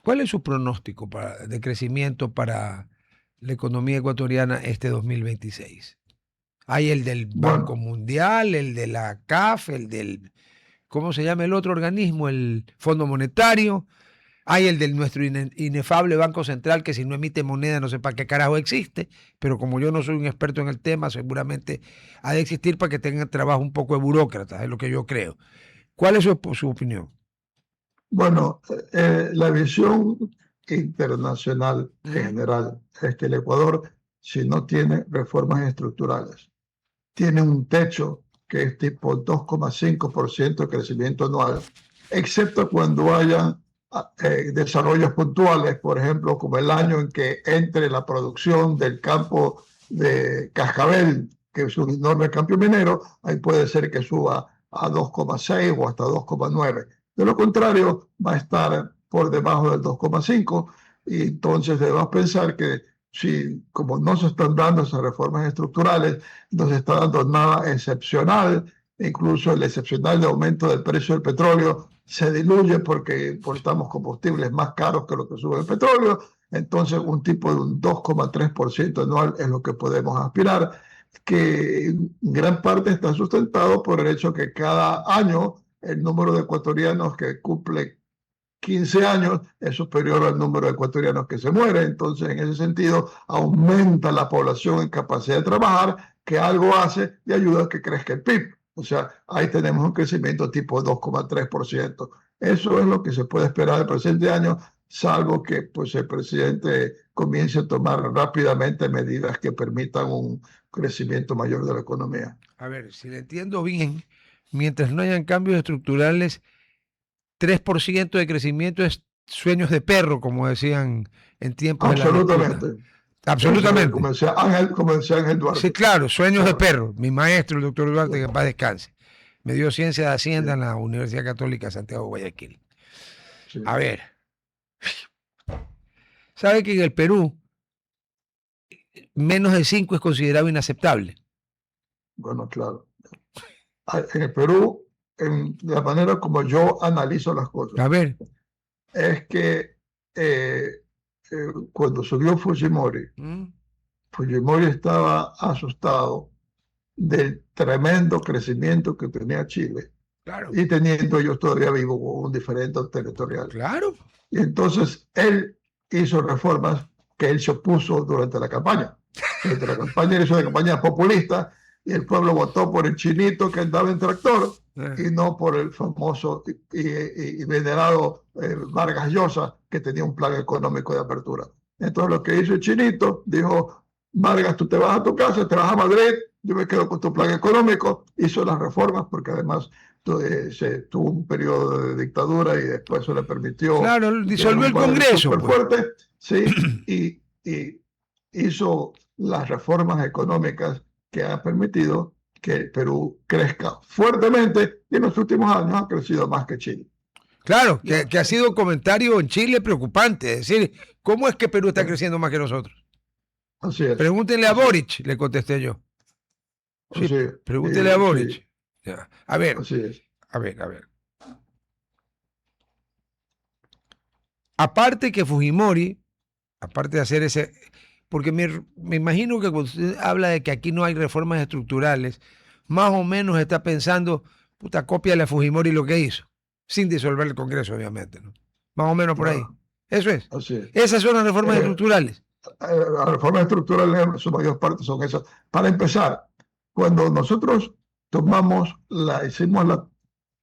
¿Cuál es su pronóstico de crecimiento para la economía ecuatoriana este 2026? Hay el del Banco Mundial, el de la CAF, el del, ¿cómo se llama el otro organismo? El Fondo Monetario. Hay el de nuestro inefable Banco Central, que si no emite moneda no sé para qué carajo existe, pero como yo no soy un experto en el tema, seguramente ha de existir para que tengan trabajo un poco de burócratas, es lo que yo creo. ¿Cuál es su opinión? Bueno, la visión internacional en general es que el Ecuador, si no tiene reformas estructurales, tiene un techo que es tipo 2,5% de crecimiento anual, excepto cuando haya desarrollos puntuales, por ejemplo, como el año en que entre la producción del campo de Cascabel, que es un enorme campo minero, ahí puede ser que suba a 2,6 o hasta 2,9. De lo contrario, va a estar por debajo del 2,5 y entonces debemos pensar que si, como no se están dando esas reformas estructurales, no se está dando nada excepcional, incluso el excepcional de aumento del precio del petróleo se diluye porque importamos combustibles más caros que lo que sube el petróleo, entonces un tipo de un 2,3% anual es lo que podemos aspirar, que en gran parte está sustentado por el hecho que cada año el número de ecuatorianos que cumple 15 años es superior al número de ecuatorianos que se mueren. Entonces, en ese sentido, aumenta la población en capacidad de trabajar, que algo hace y ayuda a que crezca el PIB. O sea, ahí tenemos un crecimiento tipo 2,3%. Eso es lo que se puede esperar el presente año, salvo que pues, el presidente comience a tomar rápidamente medidas que permitan un crecimiento mayor de la economía. A ver, si le entiendo bien, mientras no hayan cambios estructurales, 3% de crecimiento es sueños de perro, como decían en tiempos de la disputa. Absolutamente. Como decía Ángel Duarte. Sí, claro, sueños de perro. Mi maestro, el doctor Duarte, que en paz descanse. Me dio ciencia de Hacienda en la Universidad Católica de Santiago de Guayaquil. Sí. A ver. ¿Sabe que en el Perú menos de 5 es considerado inaceptable? Bueno, claro. En el Perú en la manera como yo analizo las cosas, A ver. es que cuando subió Fujimori, Fujimori estaba asustado del tremendo crecimiento que tenía Chile. Claro. Y teniendo ellos todavía vivos un diferente territorial. Claro. Y entonces él hizo reformas que él se opuso durante la campaña. Durante la campaña él hizo una campaña populista y el pueblo votó por el chinito que andaba en tractor y no por el famoso y venerado Vargas Llosa, que tenía un plan económico de apertura. Entonces lo que hizo el chinito, dijo: Vargas, tú te vas a tu casa, te vas a Madrid, yo me quedo con tu plan económico. Hizo las reformas porque además se tuvo un periodo de dictadura y después eso le permitió... Claro, disolvió el Congreso. Pues. Fuerte, sí, y hizo las reformas económicas que han permitido que el Perú crezca fuertemente y en los últimos años ha crecido más que Chile. Claro, que ha sido un comentario en Chile preocupante. Es decir, ¿cómo es que Perú está creciendo más que nosotros? Así es. Pregúntenle a Boric, le contesté yo. Sí, pregúntenle a Boric. Sí. Ya. A ver, a ver. Aparte que Fujimori, aparte de hacer ese... Porque me imagino que cuando usted habla de que aquí no hay reformas estructurales, más o menos está pensando, puta, cópiale a Fujimori lo que hizo, sin disolver el Congreso, obviamente, ¿no? Más o menos por ahí. Eso es. Esas son las reformas estructurales. Las reformas estructurales, en su mayor parte, son esas. Para empezar, cuando nosotros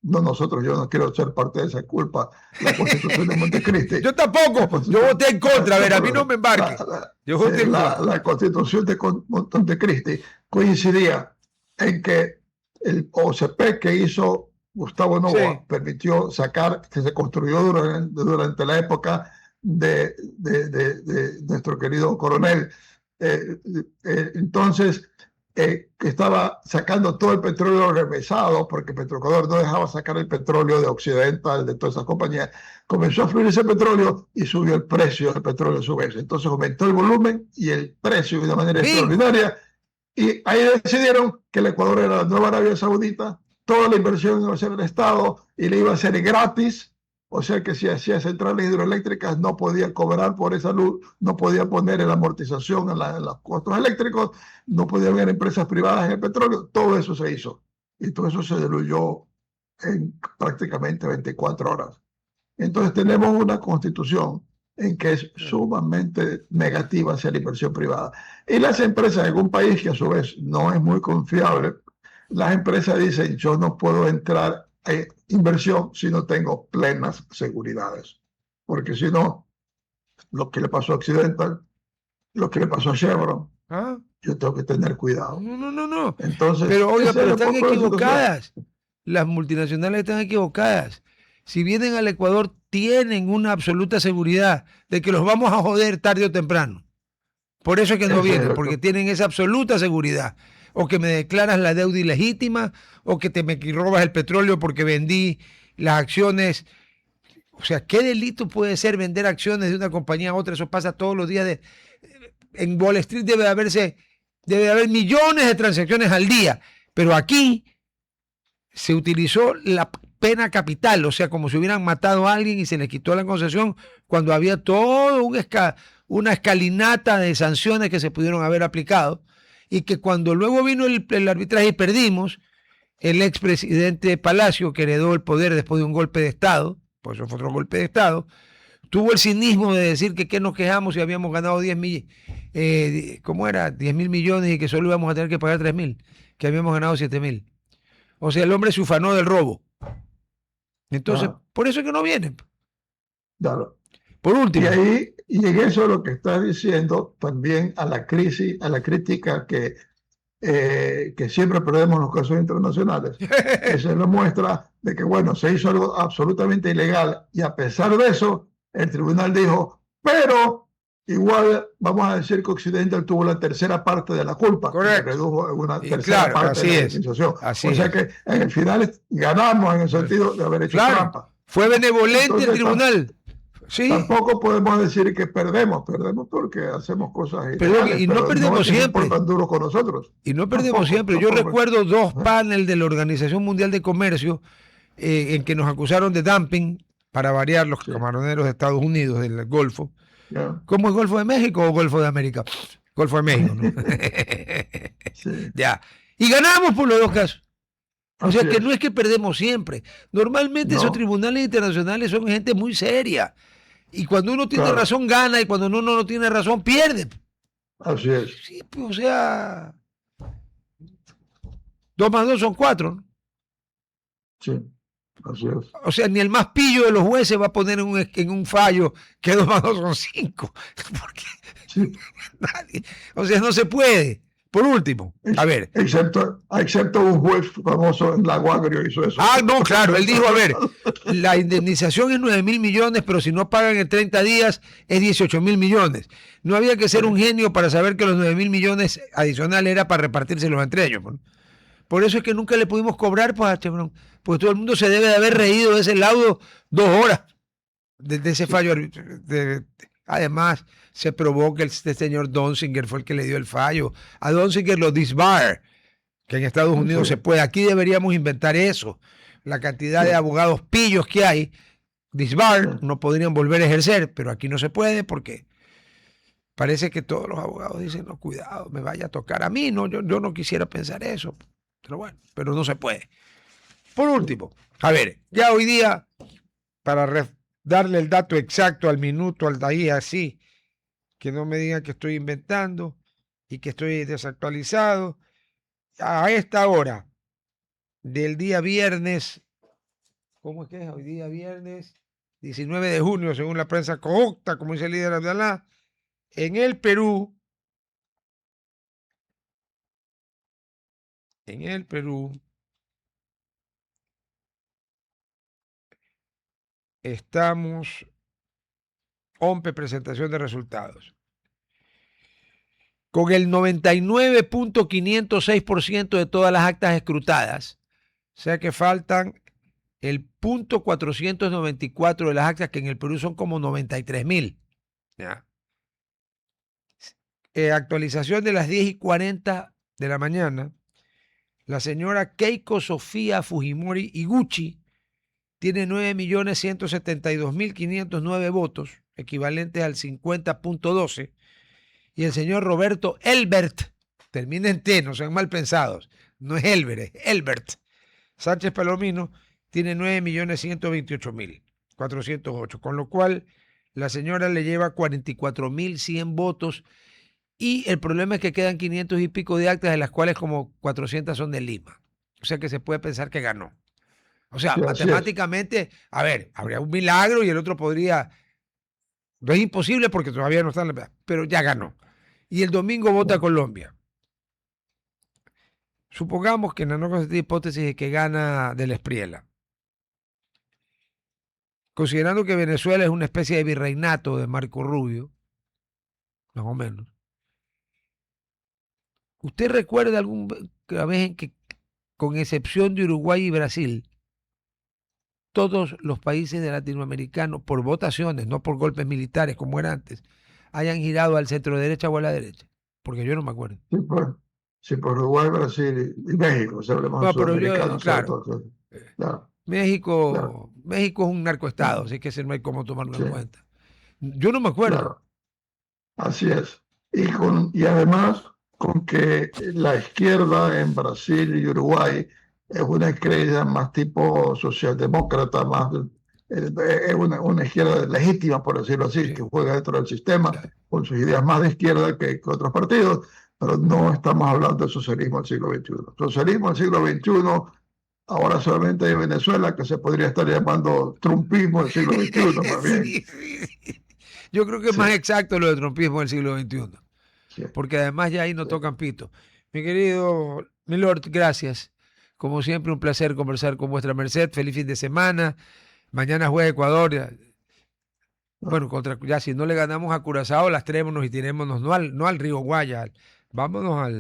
no nosotros, yo no quiero ser parte de esa culpa, la Constitución de Montecristi. Yo tampoco, yo voté en contra, a ver, a mí no me embarque. Yo voté en contra. La Constitución de Montecristi coincidía en que el OCP que hizo Gustavo Noboa permitió sacar, que se construyó durante la época de nuestro querido coronel. Entonces, que estaba sacando todo el petróleo remesado, porque Petroecuador no dejaba sacar el petróleo de Occidental, de todas esas compañías. Comenzó a fluir ese petróleo y subió el precio del petróleo a su vez. Entonces aumentó el volumen y el precio de una manera extraordinaria. Y ahí decidieron que el Ecuador era la nueva Arabia Saudita, toda la inversión iba a ser el Estado y le iba a ser gratis. O sea que si hacía centrales hidroeléctricas no podía cobrar por esa luz, no podía poner en la amortización en los costos eléctricos, no podía haber empresas privadas en el petróleo. Todo eso se hizo. Y todo eso se diluyó en prácticamente 24 horas. Entonces tenemos una constitución en que es sumamente negativa hacia la inversión privada. Y las empresas en un país que a su vez no es muy confiable, las empresas dicen: yo no puedo entrar inversión si no tengo plenas seguridades, porque si no, lo que le pasó a Occidental, lo que le pasó a Chevron, yo tengo que tener cuidado. No. Entonces, pero oiga, pero están equivocadas. Las multinacionales están equivocadas. Si vienen al Ecuador, tienen una absoluta seguridad de que los vamos a joder tarde o temprano. Por eso es que no vienen, porque tienen esa absoluta seguridad. O que me declaras la deuda ilegítima, o que me robas el petróleo porque vendí las acciones. O sea, ¿qué delito puede ser vender acciones de una compañía a otra? Eso pasa todos los días. En Wall Street debe haber millones de transacciones al día, pero aquí se utilizó la pena capital, o sea, como si hubieran matado a alguien y se les quitó la concesión cuando había todo una escalinata de sanciones que se pudieron haber aplicado. Y que cuando luego vino el arbitraje y perdimos, el expresidente Palacio, que heredó el poder después de un golpe de Estado, pues eso fue otro golpe de Estado, tuvo el cinismo de decir que qué nos quejamos si habíamos ganado 10 mil millones y que solo íbamos a tener que pagar 3.000, que habíamos ganado 7.000. O sea, el hombre se ufanó del robo. Entonces, por eso es que no vienen. Claro. Por último. Y en eso lo que está diciendo también a la crisis, a la crítica que siempre perdemos en los casos internacionales. Esa es la muestra de que, bueno, se hizo algo absolutamente ilegal y a pesar de eso, el tribunal dijo, pero igual vamos a decir que Occidental tuvo la tercera parte de la culpa. Correcto. Redujo una tercera parte de la indemnización. O sea que en el final ganamos en el sentido de haber hecho trampa. Fue benevolente. Entonces, el tribunal. Sí. Tampoco podemos decir que perdemos porque hacemos cosas ilegales, y no perdemos siempre. Tan duro con nosotros. Y no perdemos siempre. Yo recuerdo 2 paneles de la Organización Mundial de Comercio en que nos acusaron de dumping, para variar, los sí, camaroneros de Estados Unidos, del Golfo. ya, ¿Cómo es Golfo de México o Golfo de América? Golfo de México, ¿no? sí, Ya. Y ganamos por los dos casos. O sea así que no es es. que perdemos siempre. Normalmente esos No, tribunales internacionales son gente muy seria. Y cuando uno tiene claro, razón, gana. Y cuando uno no tiene razón, pierde. así es. Sí, pues, o sea, 2 más 2 son 4, ¿no? Sí, así es. O sea, ni el más pillo de los jueces va a poner en un fallo que 2 más 2 son 5. Porque Sí. nadie, o sea, no se puede. Por último, a ver. Excepto un juez famoso en La Guagrio hizo eso. Ah, no, claro, él dijo, a ver, la indemnización es 9.000 millones, pero si no pagan en 30 días es 18.000 millones. No había que ser un genio para saber que los 9.000 millones adicionales era para repartírselos entre ellos. ¿No? Por eso es que nunca le pudimos cobrar, pues, a Chevron, porque todo el mundo se debe de haber reído de ese laudo 2 horas de ese fallo. Además, se probó que este señor Donziger fue el que le dio el fallo. A Donziger lo disbar, que en Estados Unidos Sí, se puede. Aquí deberíamos inventar eso. La cantidad sí, de abogados pillos que hay, sí, disbar, no podrían volver a ejercer, pero aquí no se puede porque parece que todos los abogados dicen, no, cuidado, me vaya a tocar a mí. No, yo no quisiera pensar eso, pero bueno, pero no se puede. Por último, a ver, ya hoy día, para darle el dato exacto al minuto, al día, así, que no me digan que estoy inventando y que estoy desactualizado, a esta hora del día viernes, ¿cómo es que es? Hoy día viernes 19 de junio, según la prensa corrupta, como dice el líder Abdalá, en el Perú, estamos, OMPE presentación de resultados, con el 99.506% de todas las actas escrutadas, o sea que faltan el 0.494 de las actas, que en el Perú son como 93.000. Actualización de las 10:40 de la mañana. La señora Keiko Sofía Fujimori Iguchi tiene 9.172.509 votos, equivalentes al 50.12. Y el señor Roberto Elbert, termina en T, no sean mal pensados, no es Elbert, es Elbert Sánchez Palomino, tiene 9.128.408, con lo cual la señora le lleva 44.100 votos. Y el problema es que quedan 500 y pico de actas, de las cuales como 400 son de Lima. O sea que se puede pensar que ganó. O sea, sí, así es. matemáticamente, a ver, habría un milagro y el otro podría. No es imposible porque todavía no está en la. Pero ya ganó. Y el domingo vota Colombia. Supongamos que en la no constituida hipótesis de que gana del Espriela. Considerando que Venezuela es una especie de virreinato de Marco Rubio, más o menos. ¿Usted recuerda alguna vez en que, con excepción de Uruguay y Brasil, todos los países de latinoamericanos, por votaciones, no por golpes militares como era antes, hayan girado al centro derecha o a la derecha? Porque yo no me acuerdo. Sí, por Uruguay, Brasil y México, si hablamos de No, pero yo, sudamericanos, sobre claro, todo. Claro, claro, México es un narcoestado, así que ese no hay cómo tomarlo sí, en cuenta. Yo no me acuerdo. claro, así es. Y además, con que la izquierda en Brasil y Uruguay es una izquierda más tipo socialdemócrata, es una izquierda legítima, por decirlo así, Sí, que juega dentro del sistema claro. con sus ideas más de izquierda que otros partidos, pero no estamos hablando de socialismo del siglo XXI. Socialismo del siglo XXI, ahora solamente hay Venezuela, que se podría estar llamando trumpismo del siglo XXI, más bien. Sí, sí, sí. Yo creo que es Sí, más exacto lo de trumpismo del siglo XXI, sí, porque además ya ahí no sí. tocan pito. Mi querido Milord, gracias. Como siempre, un placer conversar con vuestra merced. Feliz fin de semana. Mañana juega Ecuador. Bueno, ya si no le ganamos a Curazao, lastrémonos y tirémonos no al río Guaya, vámonos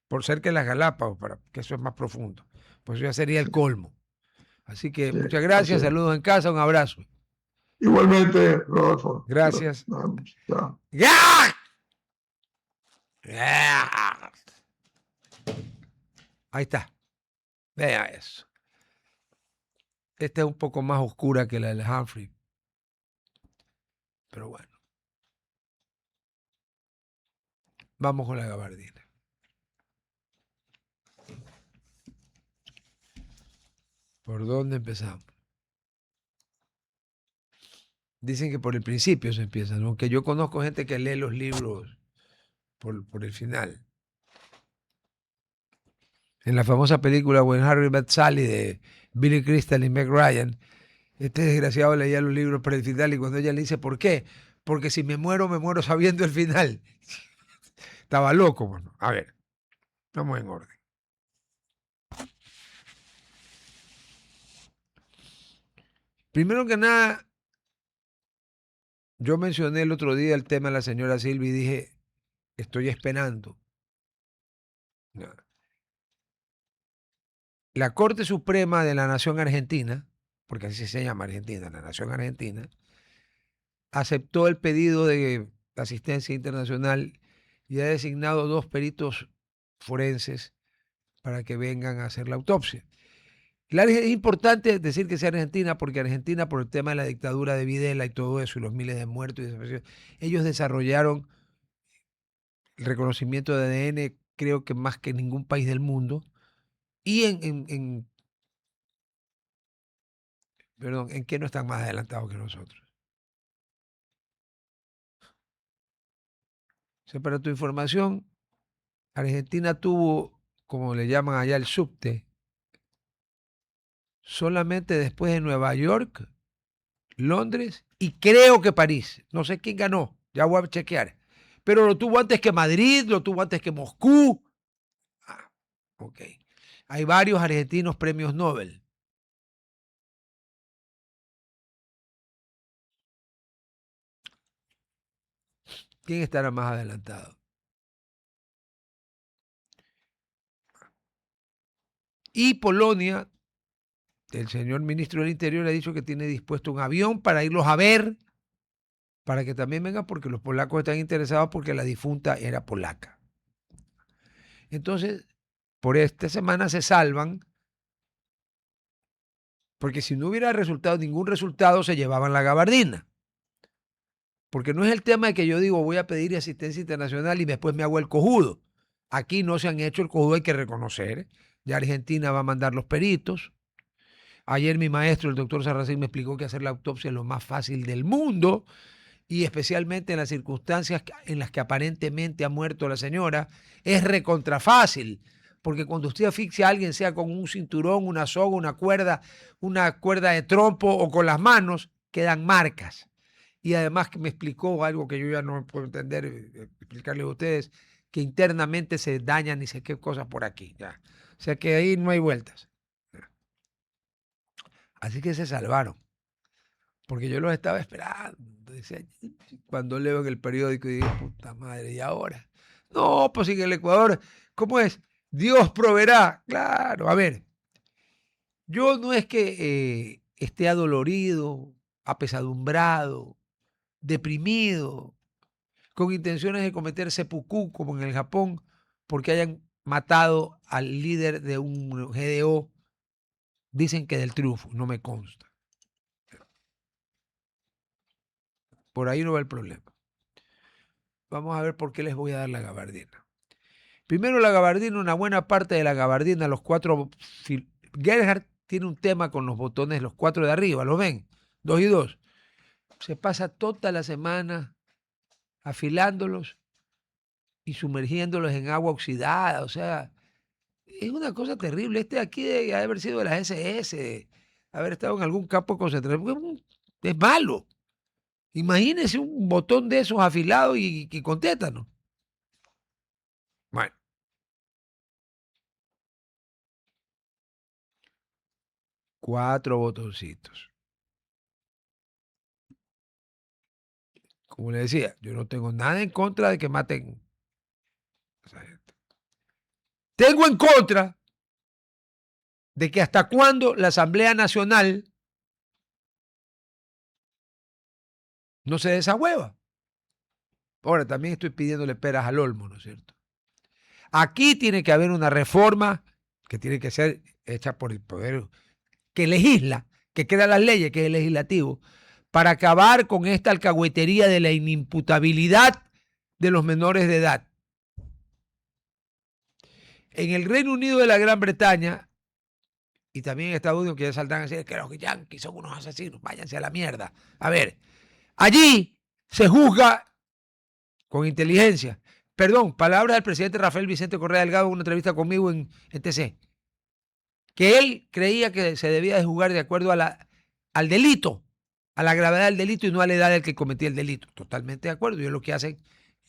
por cerca de las Galápagos, para que eso es más profundo. Pues eso ya sería el colmo. Así que Sí, muchas así gracias, es. saludos en casa, un abrazo. Igualmente, Rodolfo. Gracias. Chao. ¡Ya! ¡Ya! Ahí está. Vea eso. Esta es un poco más oscura que la del Humphrey. Pero bueno. Vamos con la gabardina. ¿Por dónde empezamos? Dicen que por el principio se empieza, ¿no? Aunque yo conozco gente que lee los libros por el final. En la famosa película When Harry Met Sally de Billy Crystal y Meg Ryan, este desgraciado leía los libros por el final y cuando ella le dice, ¿por qué? Porque si me muero sabiendo el final. Estaba loco, bueno. A ver, vamos en orden. Primero que nada, yo mencioné el otro día el tema de la señora Silvia y dije, estoy esperando. La Corte Suprema de la Nación Argentina, porque así se llama Argentina, la Nación Argentina, aceptó el pedido de asistencia internacional y ha designado 2 peritos forenses para que vengan a hacer la autopsia. Es importante decir que sea Argentina porque Argentina, por el tema de la dictadura de Videla y todo eso, y los miles de muertos y desaparecidos, ellos desarrollaron el reconocimiento de ADN, creo que más que ningún país del mundo, y ¿en qué no están más adelantados que nosotros? O sea, para tu información, Argentina tuvo, como le llaman allá, el subte, solamente después de Nueva York, Londres y creo que París. No sé quién ganó, ya voy a chequear. Pero lo tuvo antes que Madrid, lo tuvo antes que Moscú. Ah, ok. Hay varios argentinos premios Nobel. ¿Quién estará más adelantado? Y Polonia, el señor ministro del Interior ha dicho que tiene dispuesto un avión para irlos a ver, para que también vengan, porque los polacos están interesados porque la difunta era polaca. Entonces, por esta semana se salvan, porque si no hubiera ningún resultado, se llevaban la gabardina. Porque no es el tema de que yo digo voy a pedir asistencia internacional y después me hago el cojudo. Aquí no se han hecho el cojudo, hay que reconocer. Ya Argentina va a mandar los peritos. Ayer mi maestro, el doctor Sarracín, me explicó que hacer la autopsia es lo más fácil del mundo y especialmente en las circunstancias en las que aparentemente ha muerto la señora, es recontrafácil. Porque cuando usted asfixia a alguien, sea con un cinturón, una soga, una cuerda de trompo o con las manos, quedan marcas. Y además que me explicó algo que yo ya no puedo entender, explicarles a ustedes, que internamente se dañan y sé qué cosas por aquí. Ya. O sea que ahí no hay vueltas. Así que se salvaron, porque yo los estaba esperando. Entonces, cuando leo en el periódico y digo, puta madre, ¿y ahora? No, pues en el Ecuador, ¿cómo es? Dios proveerá. Claro, a ver, yo no es que esté adolorido, apesadumbrado, deprimido, con intenciones de cometer seppuku, como en el Japón, porque hayan matado al líder de un GDO, dicen que del triunfo, no me consta. Por ahí no va el problema. Vamos a ver por qué les voy a dar la gabardina. Primero la gabardina, una buena parte de la gabardina, los 4... Gerhard tiene un tema con los botones, los 4 de arriba, ¿lo ven? 2 y 2. Se pasa toda la semana afilándolos y sumergiéndolos en agua oxidada, o sea, es una cosa terrible. Este de aquí debe haber sido de las SS, haber estado en algún campo de concentración. Es malo. Imagínese un botón de esos afilados y con tétano. Bueno. 4 botoncitos. Como le decía, yo no tengo nada en contra de que maten a esa gente. Tengo en contra de que hasta cuándo la Asamblea Nacional no se desahueva. Ahora, también estoy pidiéndole peras al olmo, ¿no es cierto? Aquí tiene que haber una reforma que tiene que ser hecha por el poder que legisla, que crea las leyes, que es el legislativo, para acabar con esta alcahuetería de la inimputabilidad de los menores de edad. En el Reino Unido de la Gran Bretaña, y también en Estados Unidos, que ya saldrán a decir que los yanquis son unos asesinos, váyanse a la mierda. A ver, allí se juzga con inteligencia. Perdón, palabras del presidente Rafael Vicente Correa Delgado en una entrevista conmigo en TC, que él creía que se debía de juzgar de acuerdo al delito, a la gravedad del delito y no a la edad del que cometía el delito. Totalmente de acuerdo. Y es lo que hacen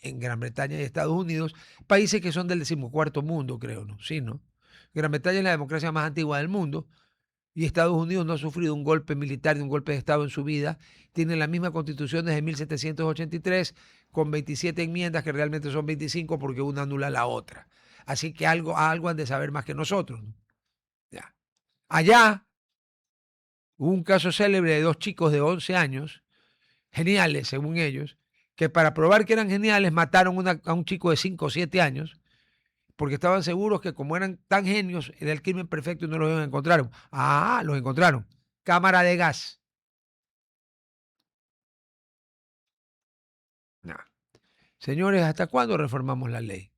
en Gran Bretaña y Estados Unidos, países que son del 14º mundo, creo, ¿no? Sí, ¿no? Gran Bretaña es la democracia más antigua del mundo y Estados Unidos no ha sufrido un golpe militar ni un golpe de Estado en su vida. Tiene la misma constitución desde 1783 con 27 enmiendas que realmente son 25 porque una anula a la otra. Así que algo han de saber más que nosotros, ¿no? Ya. Allá hubo un caso célebre de 2 chicos de 11 años, geniales según ellos, que para probar que eran geniales mataron a un chico de 5 o 7 años porque estaban seguros que como eran tan genios era el crimen perfecto y no los encontraron. Ah, los encontraron. Cámara de gas. Nah. Señores, ¿hasta cuándo reformamos la ley?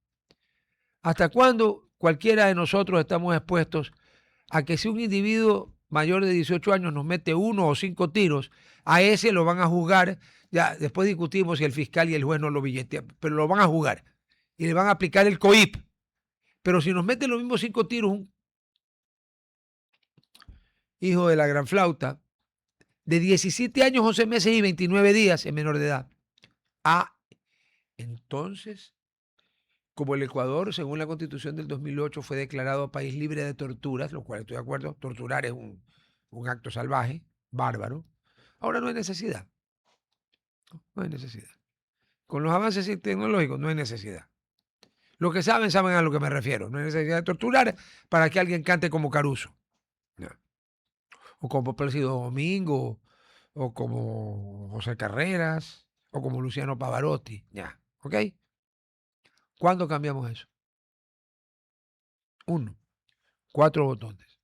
¿Hasta cuándo cualquiera de nosotros estamos expuestos a que si un individuo mayor de 18 años nos mete 1 o 5 tiros, a ese lo van a juzgar? Ya después discutimos si el fiscal y el juez no lo billetean, pero lo van a juzgar y le van a aplicar el COIP. Pero si nos meten los mismos 5 tiros, un hijo de la gran flauta, de 17 años, 11 meses y 29 días, es menor de edad. Ah, entonces, como el Ecuador, según la Constitución del 2008, fue declarado país libre de torturas, lo cual estoy de acuerdo, torturar es un acto salvaje, bárbaro. Ahora no hay necesidad. No hay necesidad. Con los avances tecnológicos no hay necesidad. Los que saben a lo que me refiero. No hay necesidad de torturar para que alguien cante como Caruso. No. O como Plácido Domingo, o como José Carreras, o como Luciano Pavarotti. Ya, ¿ok? ¿Cuándo cambiamos eso? 1, 4 botones.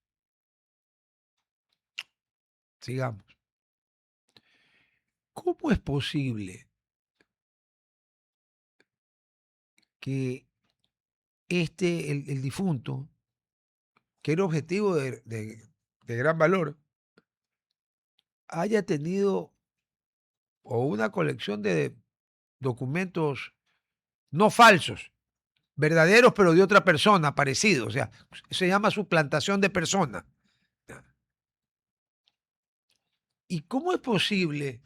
Sigamos. ¿Cómo es posible que el difunto, que era objetivo de gran valor, haya tenido o una colección de documentos no falsos, verdaderos pero de otra persona, parecidos? O sea, se llama suplantación de persona. ¿Y cómo es posible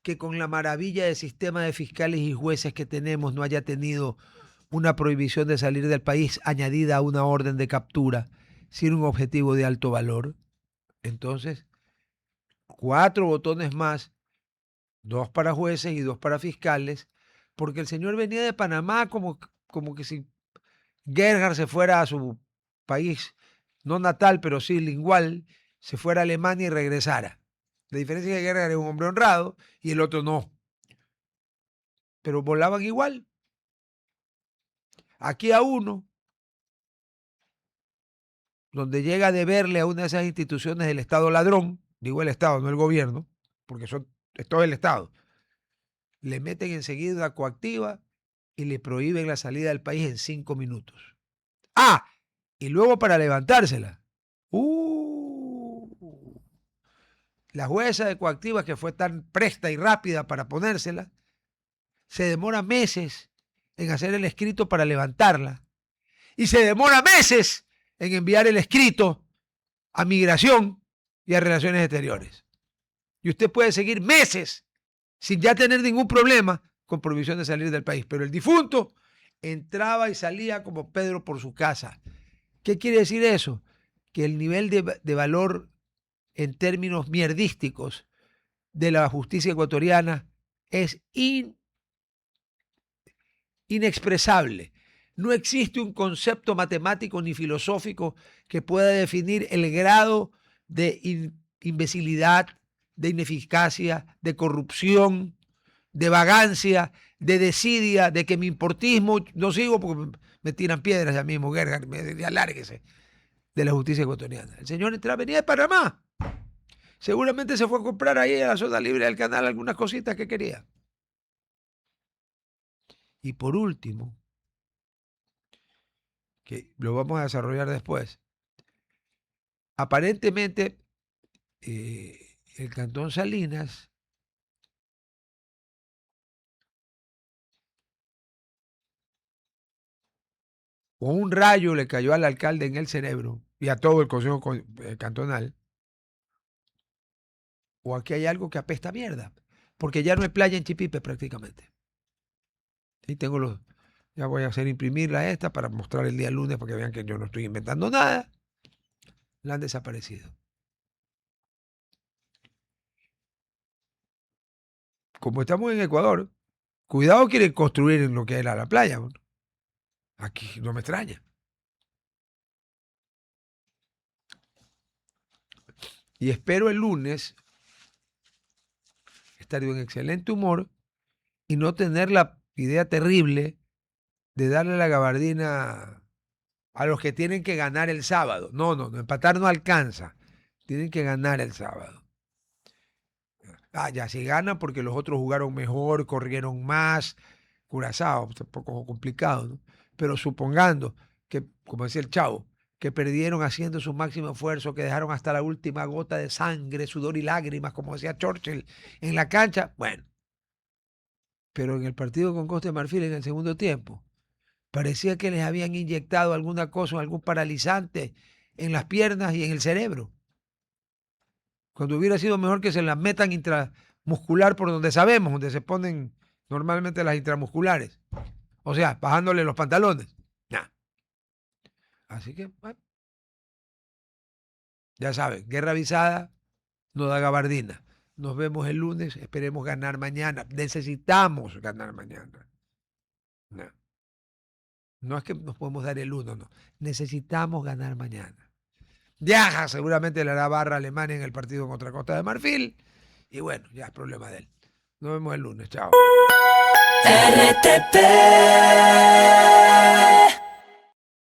que con la maravilla del sistema de fiscales y jueces que tenemos no haya tenido una prohibición de salir del país añadida a una orden de captura sin un objetivo de alto valor? Entonces, 4 botones más, 2 para jueces y 2 para fiscales, porque el señor venía de Panamá como que si Gerhard se fuera a su país, no natal, pero sí lingual, se fuera a Alemania y regresara. La diferencia es que Gerhard es un hombre honrado y el otro no. Pero volaban igual. Aquí a uno, donde llega a deberle a una de esas instituciones del Estado ladrón, digo el Estado, no el gobierno, porque es todo el Estado, le meten enseguida una coactiva y le prohíben la salida del país en 5 minutos. Ah, y luego para levantársela. La jueza de coactivas, que fue tan presta y rápida para ponérsela, se demora meses en hacer el escrito para levantarla. Y se demora meses en enviar el escrito a Migración y a Relaciones Exteriores. Y usted puede seguir meses sin ya tener ningún problema con prohibición de salir del país. Pero el difunto entraba y salía como Pedro por su casa. ¿Qué quiere decir eso? Que el nivel de valor en términos mierdísticos de la justicia ecuatoriana es inexpresable. No existe un concepto matemático ni filosófico que pueda definir el grado de imbecilidad, de ineficacia, de corrupción, de vagancia, de desidia, de que mi importismo, no sigo porque me tiran piedras ya mismo, Gerhard, ya lárguese de la justicia ecuatoriana. El señor venía de Panamá Seguramente se fue a comprar ahí a la zona libre del canal algunas cositas que quería. Y por último, que lo vamos a desarrollar después, aparentemente el Cantón Salinas o un rayo le cayó al alcalde en el cerebro y a todo el consejo cantonal, o aquí hay algo que apesta a mierda, porque ya no hay playa en Chipipe prácticamente. Y tengo ya voy a hacer imprimirla esta para mostrar el día lunes para que vean que yo no estoy inventando nada. La han desaparecido. Como estamos en Ecuador, cuidado quieren construir en lo que era la playa. ¿No? Aquí no me extraña. Y espero el lunes estar de un excelente humor y no tener la idea terrible de darle la gabardina a los que tienen que ganar el sábado. No, empatar no alcanza. Tienen que ganar el sábado. Ah, ya, si ganan porque los otros jugaron mejor, corrieron más. Curazao, un poco complicado, ¿no? Pero supongando que, como decía el Chavo, que perdieron haciendo su máximo esfuerzo, que dejaron hasta la última gota de sangre, sudor y lágrimas, como decía Churchill, en la cancha, bueno. Pero en el partido con Costa de Marfil en el segundo tiempo, parecía que les habían inyectado alguna cosa, algún paralizante en las piernas y en el cerebro. Cuando hubiera sido mejor que se las metan intramuscular por donde sabemos, donde se ponen normalmente las intramusculares. O sea, bajándole los pantalones. Nah. Así que, bueno, ya saben, guerra avisada no da gabardina. Nos vemos el lunes, esperemos ganar mañana. Necesitamos ganar mañana. No, no es que nos podemos dar el uno, no. Necesitamos ganar mañana. Viaja, seguramente le hará barra a Alemania en el partido contra Costa de Marfil. Y bueno, ya es problema de él. Nos vemos el lunes. Chao. RTP